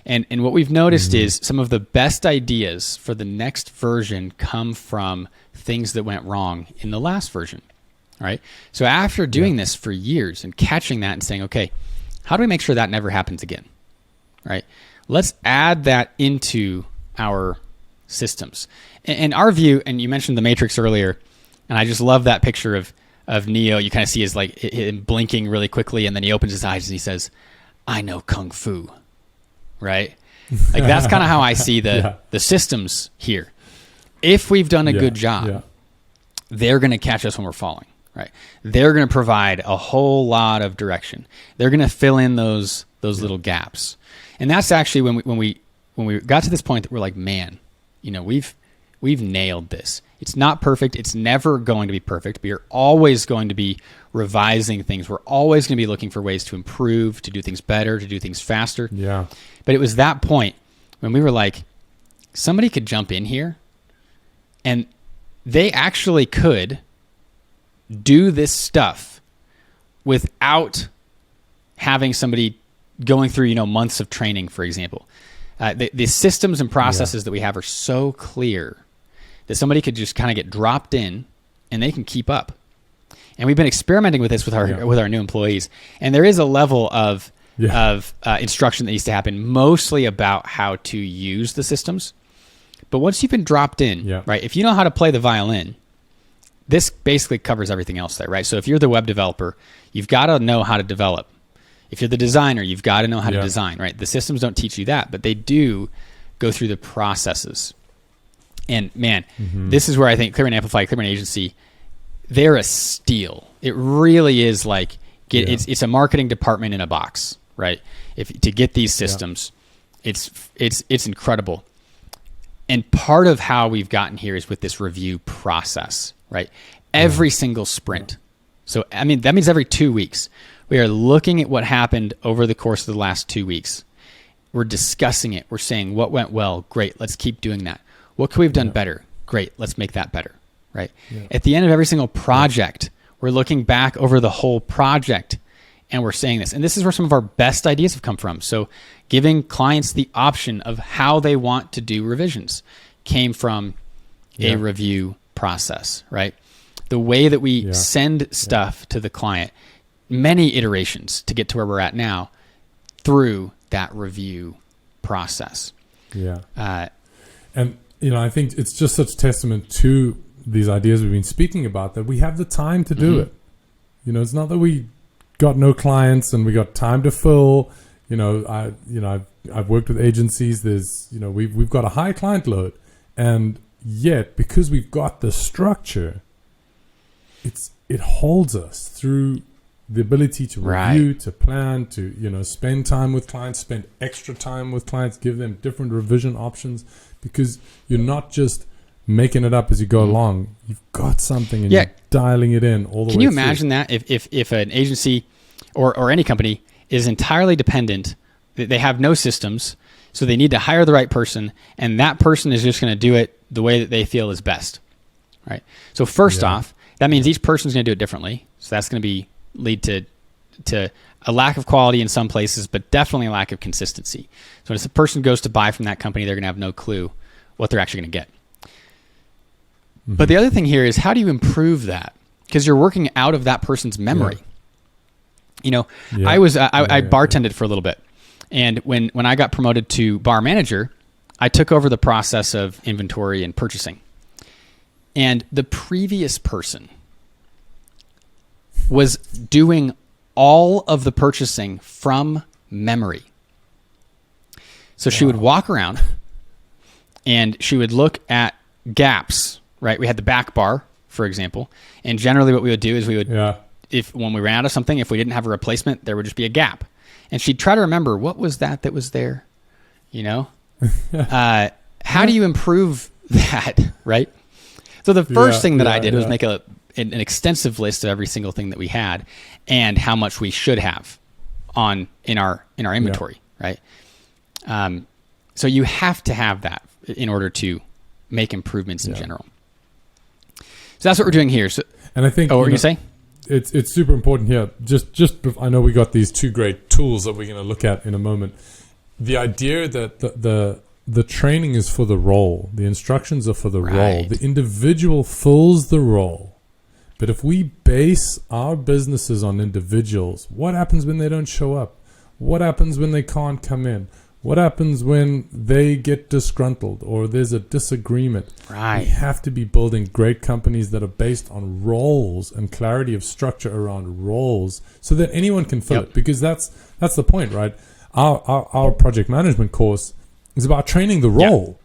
And what we've noticed is some of the best ideas for the next version come from things that went wrong in the last version, right? So after doing this for years and catching that and saying, okay, how do we make sure that never happens again, right? Let's add that into our systems. And our view, and you mentioned the Matrix earlier, and I just love that picture of Neo. You kind of see his him blinking really quickly, and then he opens his eyes and he says, "I know Kung Fu," right? Like that's kind of how I see the systems here. If we've done a good job, they're going to catch us when we're falling, right? They're going to provide a whole lot of direction. They're going to fill in those little gaps, and that's actually when we got to this point that we're like, man, we've nailed this. It's not perfect. It's never going to be perfect. We are always going to be revising things. We're always going to be looking for ways to improve, to do things better, to do things faster. Yeah. But it was that point when we were like, somebody could jump in here and they actually could do this stuff without having somebody going through, months of training, for example. The systems and processes that we have are so clear that somebody could just kind of get dropped in and they can keep up. And we've been experimenting with this with our new employees. And there is a level of instruction that needs to happen, mostly about how to use the systems. But once you've been dropped in, right, if you know how to play the violin, this basically covers everything else there, right? So if you're the web developer, you've got to know how to develop. If you're the designer, you've got to know how to design, right? The systems don't teach you that, but they do go through the processes. And man, this is where I think ClearBrand Amplify, ClearBrand Agency, they're a steal. It really is like it's a marketing department in a box, right? To get these systems, it's incredible. And part of how we've gotten here is with this review process, right? Every single sprint. So I mean that means every 2 weeks. We are looking at what happened over the course of the last 2 weeks. We're discussing it. We're saying what went well. Great. Let's keep doing that. What could we have done better? Great. Let's make that better. Right. Yeah. At the end of every single project, we're looking back over the whole project and we're saying this. And this is where some of our best ideas have come from. So giving clients the option of how they want to do revisions came from a review process, right? The way that we send stuff to the client, many iterations to get to where we're at now through that review process. Yeah. And, I think it's just such testament to these ideas we've been speaking about that we have the time to do it. It's not that we got no clients and we got time to fill. I've worked with agencies. There's, we've got a high client load, and yet because we've got the structure, it holds us through the ability to review, to plan, to spend time with clients, spend extra time with clients, give them different revision options, because you're not just making it up as you go along. You've got something and you're dialing it in all the way. Can you imagine that if an agency or any company is entirely dependent, they have no systems, so they need to hire the right person, and that person is just going to do it the way that they feel is best, right? So first off, that means each person is going to do it differently. So that's going to lead to a lack of quality in some places, but definitely a lack of consistency. So if a person goes to buy from that company, they're going to have no clue what they're actually going to get. But the other thing here is, how do you improve that? Because you're working out of that person's memory. I bartended for a little bit. And when I got promoted to bar manager, I took over the process of inventory and purchasing. And the previous person was doing all of the purchasing from memory. So she would walk around and she would look at gaps, right? We had the back bar for example. And generally what we would do is we would, if when we ran out of something, if we didn't have a replacement, there would just be a gap. And she'd try to remember, what was that was there? You know? How do you improve that, right? So the first thing that I did was make an extensive list of every single thing that we had and how much we should have in our inventory, right? So you have to have that in order to make improvements in general. So that's what we're doing here. So, and I think, what were you saying? It's super important here. Just I know we got these two great tools that we're going to look at in a moment. The idea that the training is for the role, the instructions are for the role, the individual fills the role. But if we base our businesses on individuals, what happens when they don't show up? What happens when they can't come in? What happens when they get disgruntled or there's a disagreement? We have to be building great companies that are based on roles and clarity of structure around roles so that anyone can fill it. Because that's the point, right? Our project management course is about training the role.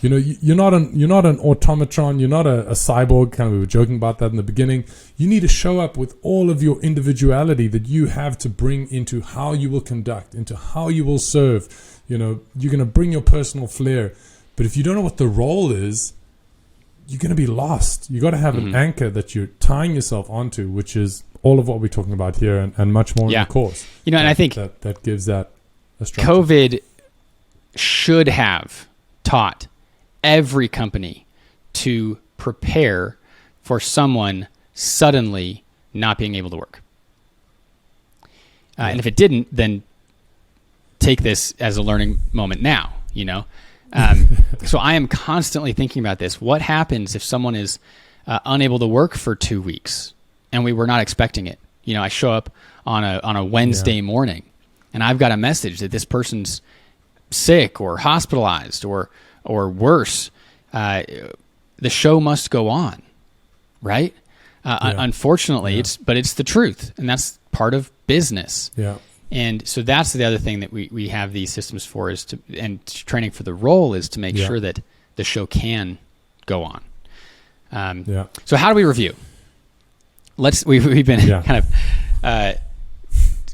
You know, you're not an automatron. You're not a cyborg. Kind of, we were joking about that in the beginning. You need to show up with all of your individuality that you have to bring into how you will conduct, into how you will serve. You know, you're going to bring your personal flair. But if you don't know what the role is, you're going to be lost. You got to have an anchor that you're tying yourself onto, which is all of what we're talking about here and much more in the course. You know, and I think that gives that a structure. COVID should have taught every company to prepare for someone suddenly not being able to work. And if it didn't, then take this as a learning moment now, you know? So I am constantly thinking about this. What happens if someone is unable to work for 2 weeks and we were not expecting it? You know, I show up on a Wednesday morning and I've got a message that this person's sick or hospitalized or worse. The show must go on, right? Unfortunately, it's the truth, and that's part of business. Yeah. And so that's the other thing that we have these systems for and training for the role is to make sure that the show can go on. So how do we review? We've been kind of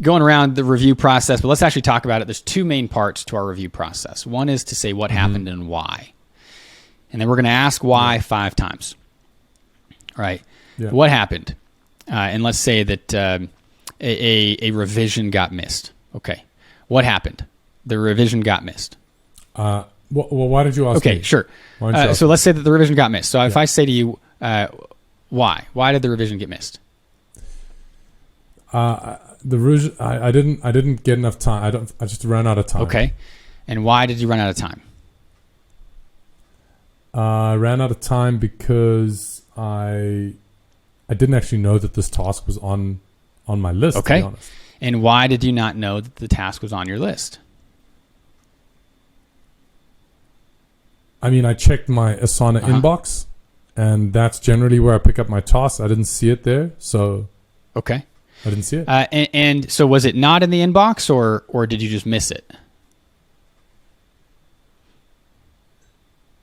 going around the review process, but let's actually talk about it. There's two main parts to our review process. One is to say what happened and why. And then we're going to ask why 5 times. Right? Yeah. What happened? And let's say that a revision got missed. Okay. What happened? The revision got missed. Well, why did you ask me? Okay, sure. So let's say that the revision got missed. So if I say to you, why? Why did the revision get missed? The revision, I didn't get enough time. I just ran out of time. Okay. And why did you run out of time? I ran out of time because I didn't actually know that this task was on my list, okay. to be honest. And why did you not know that the task was on your list? I mean, I checked my Asana inbox, and that's generally where I pick up my tasks. I didn't see it there, so okay. I didn't see it. And so was it not in the inbox, or did you just miss it?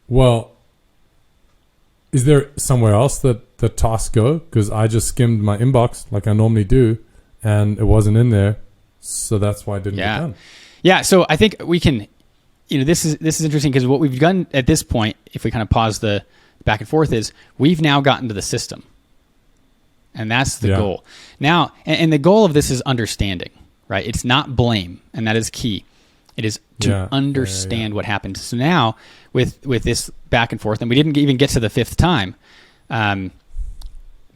Well, is there somewhere else that the tasks go? Because I just skimmed my inbox like I normally do, and it wasn't in there, so that's why I didn't get done. Yeah, so I think we can, this is interesting because what we've done at this point, if we kind of pause the back and forth, is we've now gotten to the system. And that's the goal. Now, and the goal of this is understanding, right? It's not blame, and that is key. It is to understand what happened. So now, with this back and forth, and we didn't even get to the 5th time,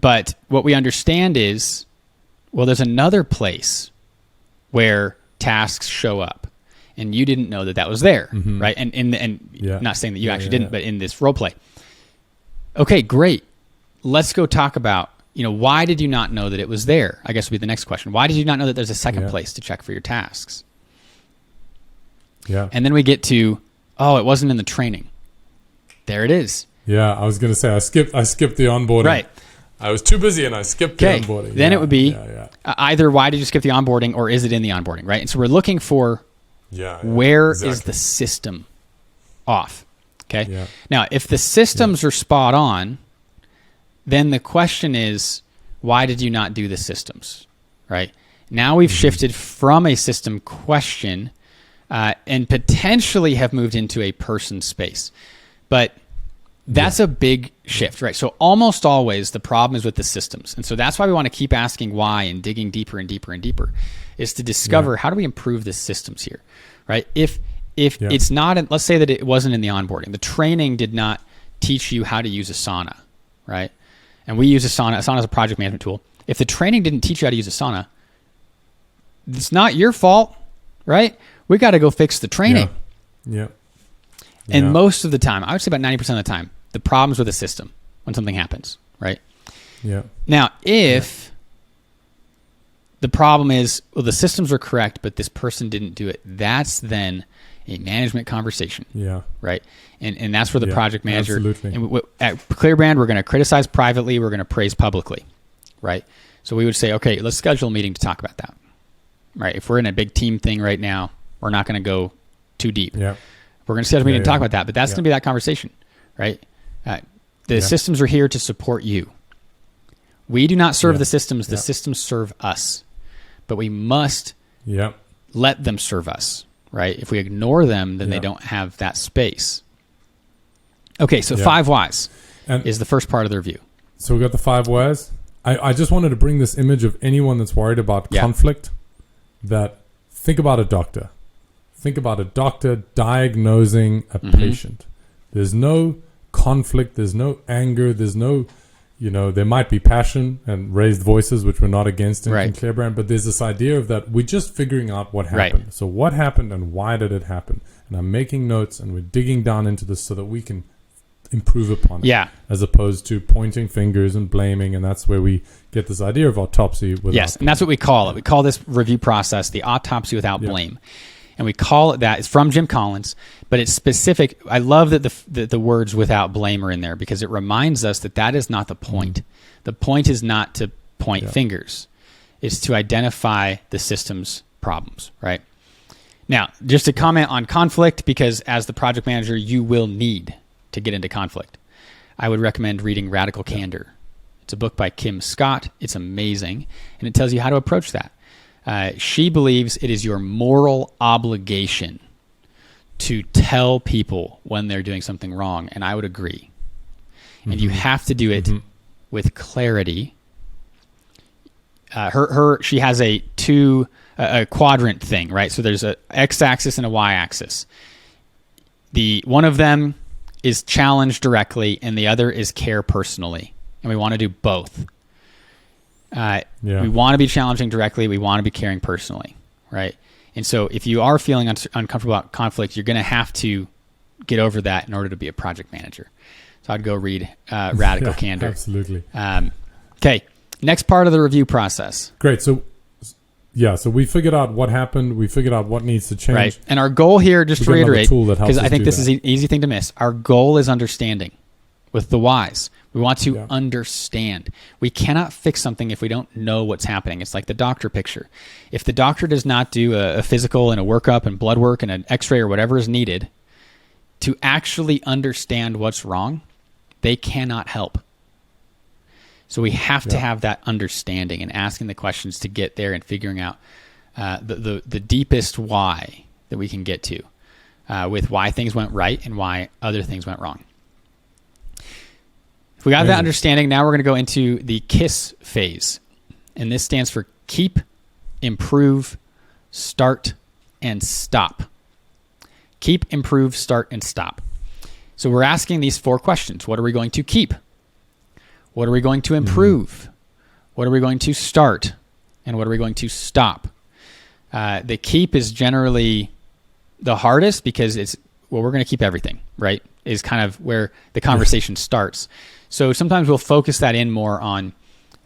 but what we understand is, well, there's another place where tasks show up, and you didn't know that was there, right? And not saying that you actually didn't, but in this role play. Okay, great. Let's go talk about, why did you not know that it was there? I guess would be the next question. Why did you not know that there's a second place to check for your tasks? Yeah. And then we get to, it wasn't in the training. There it is. Yeah, I was going to say, I skipped the onboarding. Right. I was too busy and I skipped the onboarding. Then it would be either why did you skip the onboarding or is it in the onboarding, right? And so we're looking for where is the system off, okay? Yeah. Now, if the systems are spot on, then the question is, why did you not do the systems, right? Now we've shifted from a system question and potentially have moved into a person space. But that's a big shift, right? So almost always the problem is with the systems. And so that's why we want to keep asking why and digging deeper and deeper and deeper, is to discover how do we improve the systems here, right? If it's not, let's say that it wasn't in the onboarding. The training did not teach you how to use Asana, right? And we use Asana. Asana is a project management tool. If the training didn't teach you how to use Asana, it's not your fault, right? We got to go fix the training. Yeah. And most of the time, I would say about 90% of the time, the problem's with the system when something happens, right? Yeah. Now, if the problem is, well, the systems are correct, but this person didn't do it, that's then a management conversation. Yeah. Right. And that's where the project manager, absolutely. And at ClearBrand, we're going to criticize privately. We're going to praise publicly. Right. So we would say, okay, let's schedule a meeting to talk about that. Right. If we're in a big team thing right now, we're not going to go too deep. Yeah. We're going to schedule a meeting to talk about that, but that's going to be that conversation. Right. The systems are here to support you. We do not serve the systems. The systems serve us, but we must let them serve us. Right. If we ignore them, then they don't have that space. Okay. So 5 whys is the first part of the review. So we got the 5 whys. I just wanted to bring this image of anyone that's worried about conflict, that think about a doctor. Think about a doctor diagnosing a patient. There's no conflict. There's no anger. There's no, there might be passion and raised voices, which we're not against in ClearBrand, but there's this idea of that we're just figuring out what happened. Right. So what happened and why did it happen? And I'm making notes and we're digging down into this so that we can improve upon it, as opposed to pointing fingers and blaming. And that's where we get this idea of autopsy without blame. And that's what we call it. We call this review process the autopsy without blame. And we call it that. It's from Jim Collins, but it's specific. I love that the words without blame are in there, because it reminds us that is not the point. The point is not to point fingers. It's to identify the system's problems, right? Now, just to comment on conflict, because as the project manager, you will need to get into conflict. I would recommend reading Radical Candor. It's a book by Kim Scott. It's amazing, and it tells you how to approach that. She believes it is your moral obligation to tell people when they're doing something wrong, and I would agree. And you have to do it with clarity. She has a quadrant thing, right? So there's a x-axis and a y-axis. One of them is challenge directly, and the other is care personally, and we want to do both. We want to be challenging directly. We want to be caring personally, right? And so if you are feeling uncomfortable about conflict, you're going to have to get over that in order to be a project manager. So I'd go read Radical Candor. Absolutely. Okay, next part of the review process. Great. So we figured out what happened. We figured out what needs to change. Right. And our goal here, just to reiterate, because I think this is an easy thing to miss, our goal is understanding with the whys. We want to understand. We cannot fix something if we don't know what's happening. It's like the doctor picture. If the doctor does not do a physical and a workup and blood work and an x-ray or whatever is needed to actually understand what's wrong, they cannot help. So we have to have that understanding and asking the questions to get there and figuring out the deepest why that we can get to with why things went right and why other things went wrong. If we got that understanding, now we're going to go into the KISS phase. And this stands for keep, improve, start, and stop. Keep, improve, start, and stop. So we're asking these 4 questions. What are we going to keep? What are we going to improve? What are we going to start? And what are we going to stop? The keep is generally the hardest because we're going to keep everything, right? Is kind of where the conversation starts. So sometimes we'll focus that in more on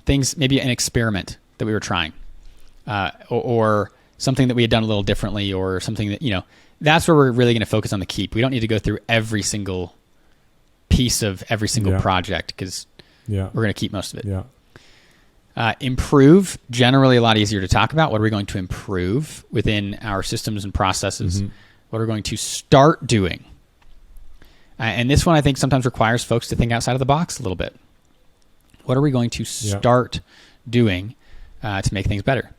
things, maybe an experiment that we were trying, or something that we had done a little differently, or something that, that's where we're really going to focus on the keep. We don't need to go through every single piece of every single project because we're going to keep most of it. Improve, generally a lot easier to talk about. What are we going to improve within our systems and processes? What are we going to start doing? And this one, I think, sometimes requires folks to think outside of the box a little bit. What are we going to start doing to make things better?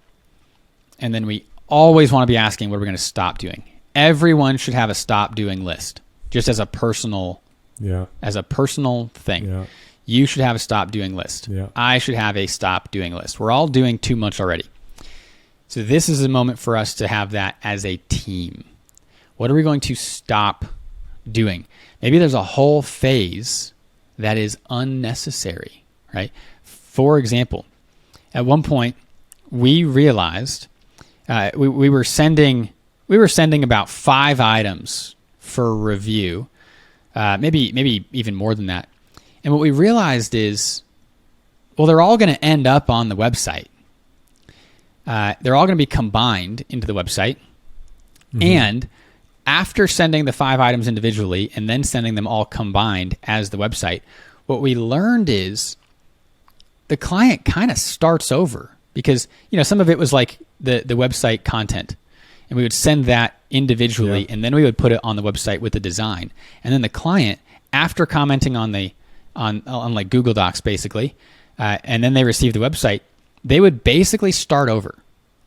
And then we always want to be asking, what are we going to stop doing? Everyone should have a stop doing list, just as a personal thing. Yeah. You should have a stop doing list. Yeah. I should have a stop doing list. We're all doing too much already. So this is a moment for us to have that as a team. What are we going to stop doing? Maybe there's a whole phase that is unnecessary, right? For example, at one point we realized we were sending about 5 items for review, maybe even more than that. And what we realized is, well, they're all going to end up on the website. They're all going to be combined into the website. Mm-hmm. And after sending the 5 items individually and then sending them all combined as the website, what we learned is the client kind of starts over, because some of it was like the website content, and we would send that individually, and then we would put it on the website with the design. And then the client, after commenting on like Google Docs basically, and then they received the website, they would basically start over,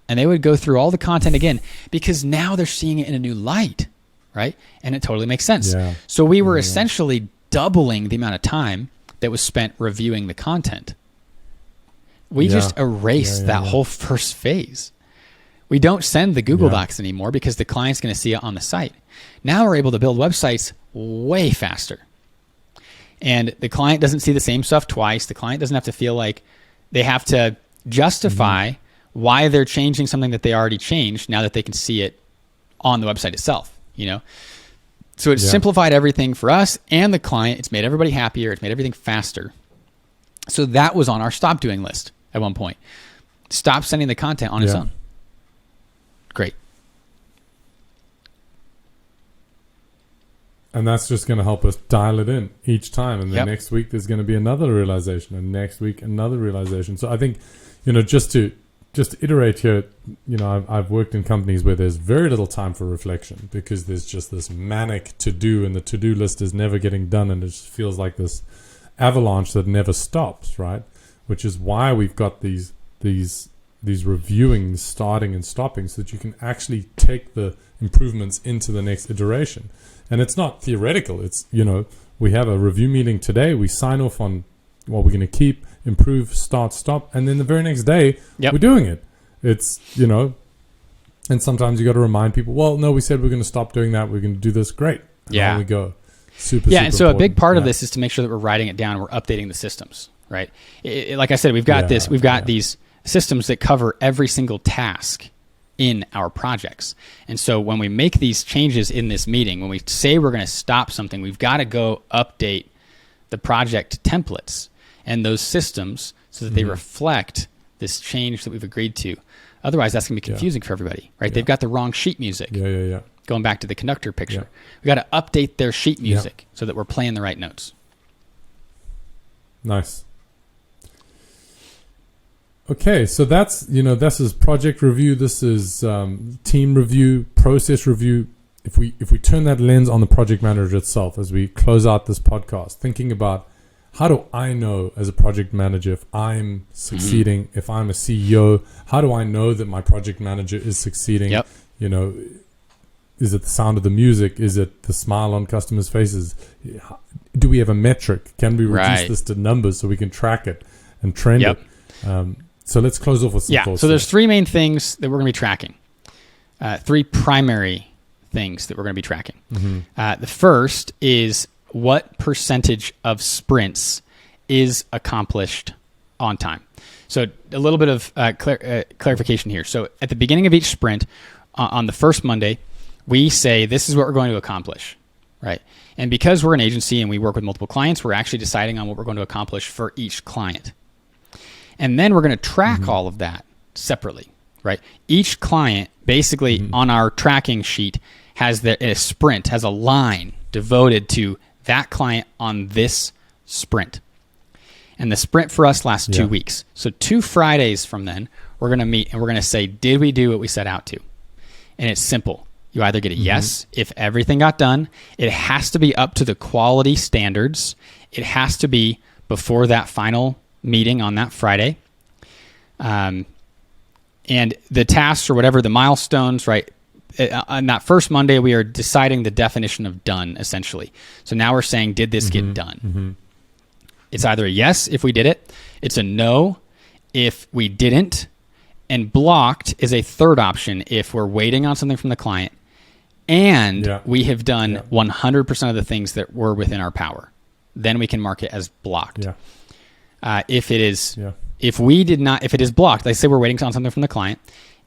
and they would go through all the content again, because now they're seeing it in a new light, right? And it totally makes sense. Yeah. So we were essentially doubling the amount of time that was spent reviewing the content. We just erased that whole first phase. We don't send the Google Docs anymore because the client's going to see it on the site. Now we're able to build websites way faster. And the client doesn't see the same stuff twice. The client doesn't have to feel like they have to justify why they're changing something that they already changed now that they can see it on the website itself, So it's simplified everything for us and the client. It's made everybody happier. It's made everything faster. So that was on our stop doing list at one point. Stop sending the content on its own. Great. And that's just going to help us dial it in each time. And then next week there's going to be another realization, and next week another realization. So I think, just to iterate here, I've worked in companies where there's very little time for reflection, because there's just this manic to-do, and the to-do list is never getting done, and it just feels like this avalanche that never stops, right? Which is why we've got these reviewing, starting and stopping, so that you can actually take the improvements into the next iteration. And it's not theoretical. It's, we have a review meeting today. We sign off on what we're going to keep, improve, start, stop. And then the very next day, we're doing it. It's, and sometimes you got to remind people, well, no, we said we're going to stop doing that. We're going to do this. Great. And on we go. Super and so important. A big part of this is to make sure that we're writing it down. We're updating the systems, right? Like I said, we've got these systems that cover every single task in our projects. And so when we make these changes in this meeting, when we say we're going to stop something, we've got to go update the project templates and those systems so that they reflect this change that we've agreed to. Otherwise, that's going to be confusing for everybody, right? They've got the wrong sheet music. Going back to the conductor picture. We got to update their sheet music so that we're playing the right notes. Nice. Okay, so that's, this is project review, this is team review, process review. If we turn that lens on the project manager itself as we close out this podcast, thinking about, how do I know as a project manager if I'm succeeding, if I'm a CEO, how do I know that my project manager is succeeding? Is it the sound of the music? Is it the smile on customers' faces? Do we have a metric? Can we reduce this to numbers so we can track it and trend it? So let's close off with some thoughts. So there's 3 main things that we're going to be tracking. 3 primary things that we're going to be tracking. The first is what percentage of sprints is accomplished on time. So a little bit of clarification here. So at the beginning of each sprint, on the first Monday, we say this is what we're going to accomplish, right? And because we're an agency and we work with multiple clients, we're actually deciding on what we're going to accomplish for each client. And then we're going to track all of that separately, right? Each client basically on our tracking sheet has a sprint, has a line devoted to that client on this sprint. And the sprint for us lasts 2 weeks. So 2 Fridays from then, we're going to meet and we're going to say, did we do what we set out to? And it's simple. You either get a yes if everything got done. It has to be up to the quality standards. It has to be before that final meeting on that Friday. And the tasks or whatever, the milestones, right? On that first Monday, we are deciding the definition of done, essentially. So now we're saying, did this get done? Mm-hmm. It's either a yes if we did it. It's a no if we didn't. And blocked is a third option if we're waiting on something from the client and we have done 100% of the things that were within our power. Then we can mark it as blocked. Yeah. If it is blocked, like say we're waiting on something from the client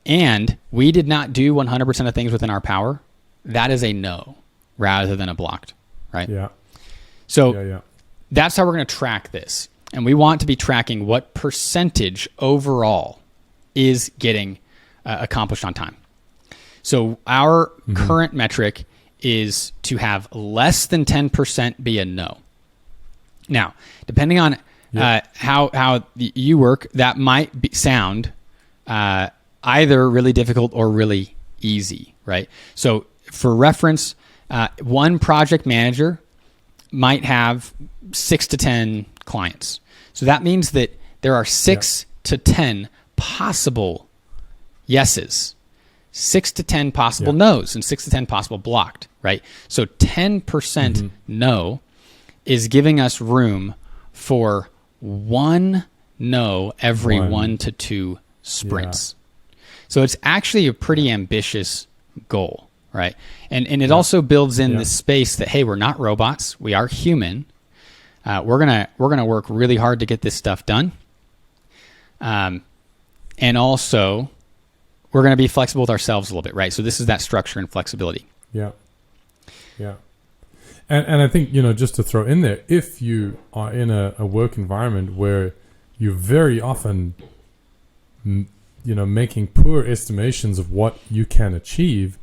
and we did not do 100% of things within our power, that is a no rather than a blocked, right? Yeah. So that's how we're going to track this. And we want to be tracking what percentage overall is getting accomplished on time. So our current metric is to have less than 10% be a no. Now, depending on how you work, that might sound either really difficult or really easy, right? So for reference, one project manager might have 6 to 10 clients. So that means that there are 6 to 10 possible yeses, 6 to 10 possible no's, and 6 to 10 possible blocked, right? So 10% no is giving us room for one no every 1 to 2 sprints. So it's actually a pretty ambitious goal, right? And it also builds in this space that, hey, we're not robots. We are human. We're gonna work really hard to get this stuff done. And also, we're going to be flexible with ourselves a little bit, right? So this is that structure and flexibility. Yeah. And I think, just to throw in there, if you are in a work environment where you're very often, making poor estimations of what you can achieve,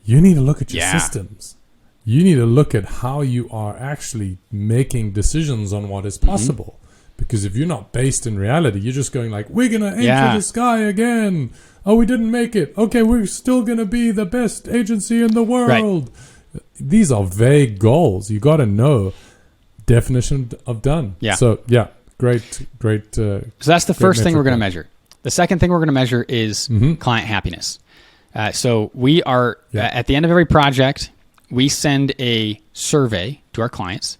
you need to look at your systems. You need to look at how you are actually making decisions on what is possible. Because if you're not based in reality, you're just going like, we're going to aim for the sky again. Oh, we didn't make it. Okay, we're still going to be the best agency in the world. Right. These are vague goals. You got to know definition of done. Yeah. So, great. So that's the first thing we're going to measure. The second thing we're going to measure is client happiness. So we are, at the end of every project, we send a survey to our clients.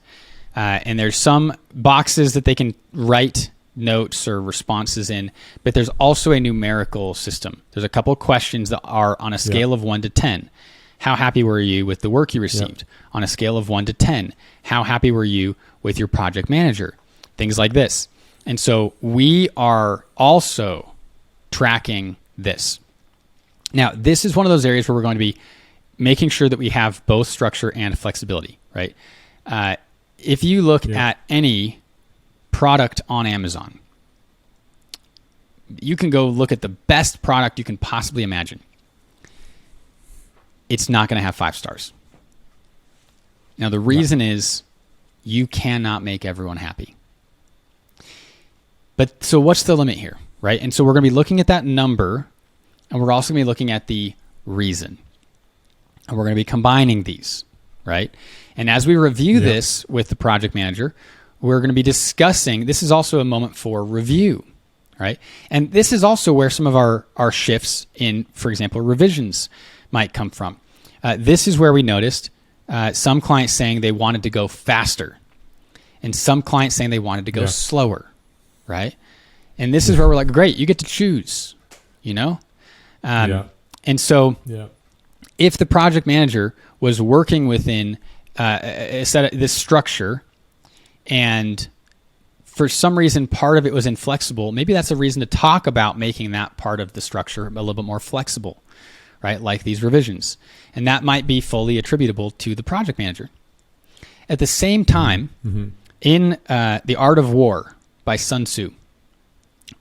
And there's some boxes that they can write notes or responses in, but there's also a numerical system. There's a couple of questions that are on a scale of 1 to 10. How happy were you with the work you received? On a scale of 1 to 10. How happy were you with your project manager? Things like this. And so we are also tracking this. Now, this is one of those areas where we're going to be making sure that we have both structure and flexibility, right? If you look at any product on Amazon, you can go look at the best product you can possibly imagine. It's not going to have 5 stars. Now, the reason is you cannot make everyone happy. But so what's the limit here, right? And so we're going to be looking at that number, and we're also going to be looking at the reason. And we're going to be combining these, right? And as we review this with the project manager, we're going to be discussing, this is also a moment for review, right? And this is also where some of our shifts in, for example, revisions might come from. This is where we noticed some clients saying they wanted to go faster and some clients saying they wanted to go slower, right? And this is where we're like, great, you get to choose, And so if the project manager was working within this structure, and for some reason part of it was inflexible, maybe that's a reason to talk about making that part of the structure a little bit more flexible, right? Like these revisions. And that might be fully attributable to the project manager. At the same time, in The Art of War by Sun Tzu,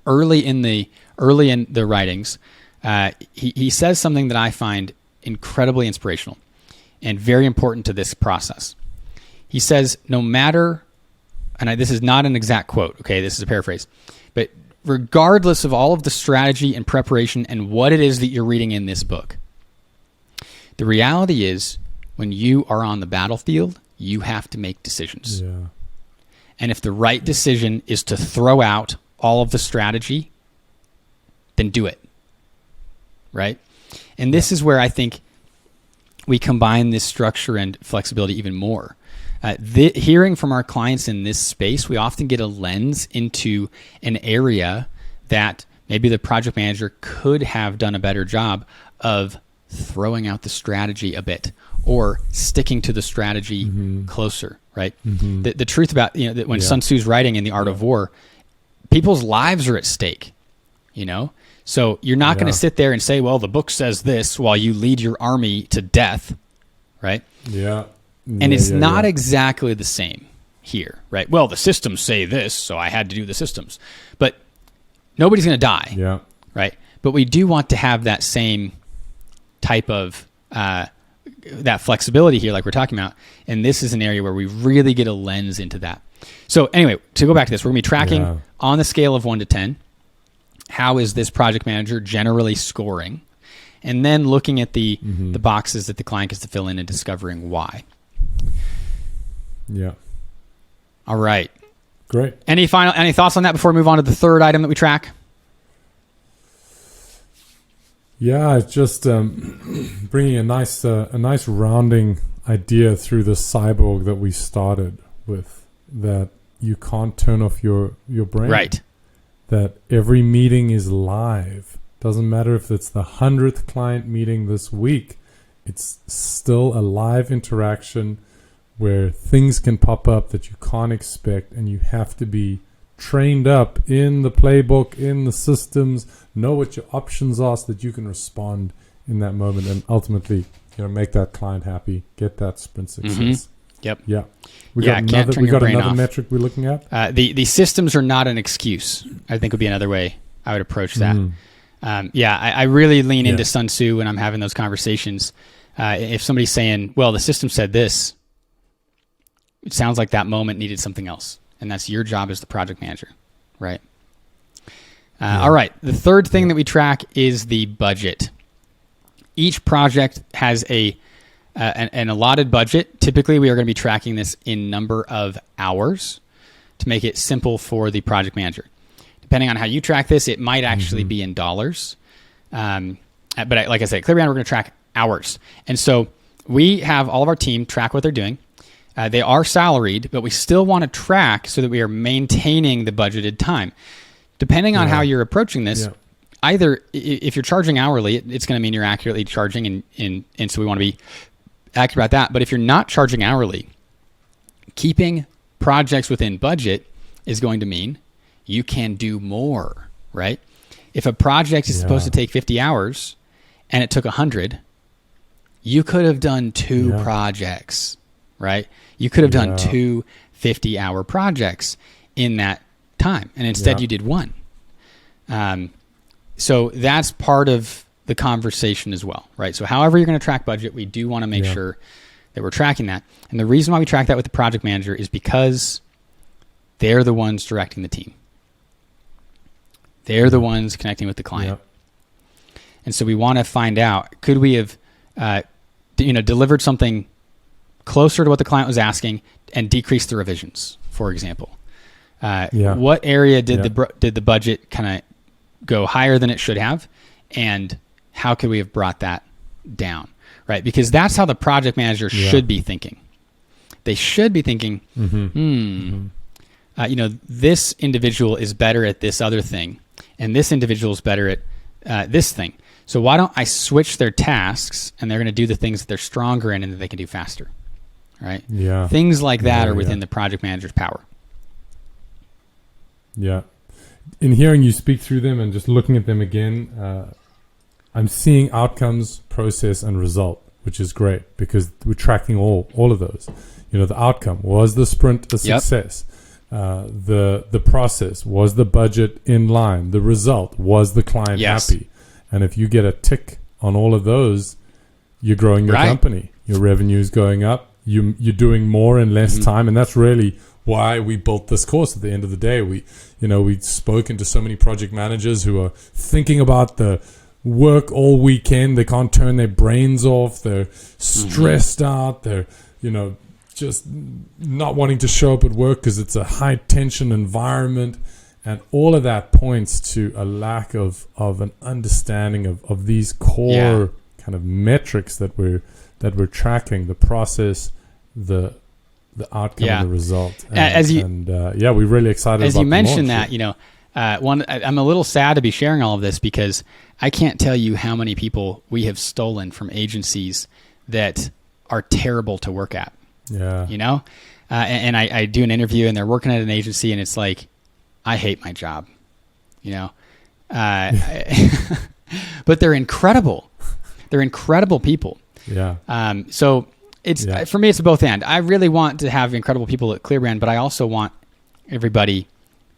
early in the writings, he says something that I find incredibly inspirational and very important to this process. He says, no matter, and this is not an exact quote, okay, this is a paraphrase, but regardless of all of the strategy and preparation and what it is that you're reading in this book, the reality is when you are on the battlefield, you have to make decisions. And if the right decision is to throw out all of the strategy, then do it. Right? And this is where I think we combine this structure and flexibility even more. Hearing from our clients in this space, we often get a lens into an area that maybe the project manager could have done a better job of throwing out the strategy a bit or sticking to the strategy closer, right? The truth about, that when Sun Tzu's writing in The Art of War, people's lives are at stake, So you're not going to sit there and say, well, the book says this while you lead your army to death, right? Yeah. And it's not exactly the same here, right? Well, the systems say this, so I had to do the systems. But nobody's going to die, right? But we do want to have that same type of that flexibility here, like we're talking about. And this is an area where we really get a lens into that. So anyway, to go back to this, we're going to be tracking on the scale of 1 to 10. How is this project manager generally scoring? And then looking at the boxes that the client gets to fill in and discovering why. Yeah. All right. Great. Any thoughts on that before we move on to the third item that we track? Yeah, it's just bringing a nice rounding idea through the cyborg that we started with, that you can't turn off your brain. Right. That every meeting is live. Doesn't matter if it's the 100th client meeting this week. It's still a live interaction where things can pop up that you can't expect, and you have to be trained up in the playbook, in the systems, know what your options are so that you can respond in that moment and ultimately make that client happy, get that sprint success. Yep. Yeah. We got another metric we're looking at. The systems are not an excuse, I think would be another way I would approach that. I really lean into Sun Tzu when I'm having those conversations. If somebody's saying, well, the system said this, it sounds like that moment needed something else. And that's your job as the project manager, right? All right. The third thing that we track is the budget. Each project has an allotted budget. Typically, we are going to be tracking this in number of hours to make it simple for the project manager. Depending on how you track this, it might actually be in dollars. But like I said, ClearBeyond, we're going to track hours. And so we have all of our team track what they're doing. They are salaried, but we still want to track so that we are maintaining the budgeted time. Depending on how you're approaching this, either if you're charging hourly, it's going to mean you're accurately charging, and so we want to be accurate about that. But if you're not charging hourly, keeping projects within budget is going to mean you can do more, right? If a project is supposed to take 50 hours and it took 100, you could have done 2 projects, right? You could have done 2 50-hour projects in that time, and instead you did 1. So that's part of the conversation as well, right? So however you're going to track budget, we do want to make sure that we're tracking that. And the reason why we track that with the project manager is because they're the ones directing the team. They're the ones connecting with the client. And so we want to find out, could we have delivered something closer to what the client was asking and decreased the revisions, for example? What area did the budget kind of go higher than it should have, and how could we have brought that down, right? Because that's how the project manager should be thinking. They should be thinking, this individual is better at this other thing, and this individual is better at this thing. So why don't I switch their tasks, and they're going to do the things that they're stronger in and that they can do faster, right? Things like that are within the project manager's power. In hearing you speak through them and just looking at them again, I'm seeing outcomes, process, and result, which is great because we're tracking all of those. The outcome, was the sprint a success? The process, was the budget in line? The result, was the client happy? And if you get a tick on all of those, you're growing your company. Your revenue is going up. You're doing more in less time, and that's really why we built this course. At the end of the day, we'd spoken to so many project managers who are thinking about the work all weekend. They can't turn their brains off. They're stressed out. They're just not wanting to show up at work because it's a high tension environment. And all of that points to a lack of an understanding of these core kind of metrics that we're tracking, the process, the outcome, and the result. And, we're really excited about as you mentioned that, I'm a little sad to be sharing all of this because I can't tell you how many people we have stolen from agencies that are terrible to work at. Yeah. And I do an interview and they're working at an agency and it's like, I hate my job, but they're incredible. They're incredible people. Yeah. So it's for me, it's a both and. I really want to have incredible people at ClearBrand, but I also want everybody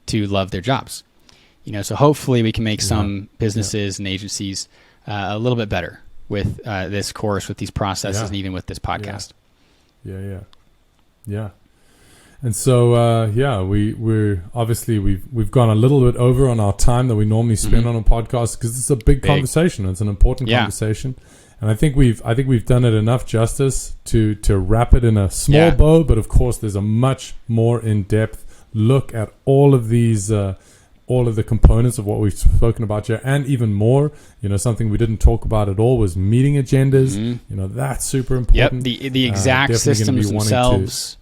to love their jobs. So hopefully we can make some businesses and agencies a little bit better with this course, with these processes, and even with this podcast. Yeah. And so, we're obviously we've gone a little bit over on our time that we normally spend on a podcast because it's a big conversation. It's an important conversation, and I think we've done it enough justice to wrap it in a small bow. But of course, there's a much more in-depth look at all of these, all of the components of what we've spoken about here, and even more. Something we didn't talk about at all was meeting agendas. That's super important. Yep, the exact systems themselves.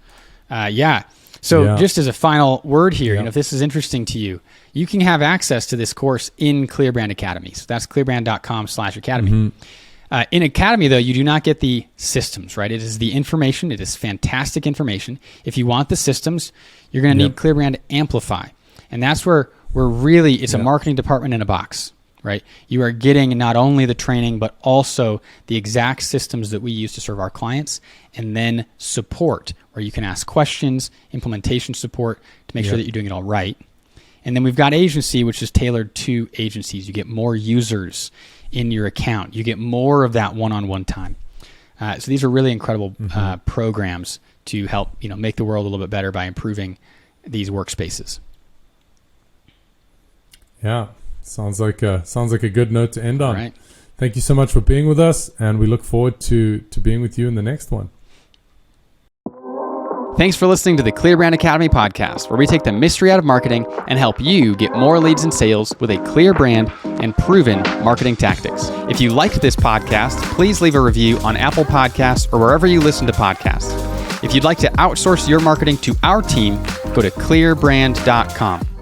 So just as a final word here, if this is interesting to you, you can have access to this course in ClearBrand Academy. So that's clearbrand.com/academy. In Academy, though, you do not get the systems, right? It is the information. It is fantastic information. If you want the systems, you're going to need ClearBrand Amplify. And that's where we're really, it's a marketing department in a box, right? You are getting not only the training, but also the exact systems that we use to serve our clients, and then support, where you can ask questions, implementation support to make sure that you're doing it all right. And then we've got agency, which is tailored to agencies. You get more users in your account. You get more of that one-on-one time. So these are really incredible programs to help make the world a little bit better by improving these workspaces. Yeah, sounds like a good note to end on. Right. Thank you so much for being with us, and we look forward to being with you in the next one. Thanks for listening to the ClearBrand Academy podcast, where we take the mystery out of marketing and help you get more leads and sales with a clear brand and proven marketing tactics. If you liked this podcast, please leave a review on Apple Podcasts or wherever you listen to podcasts. If you'd like to outsource your marketing to our team, go to clearbrand.com.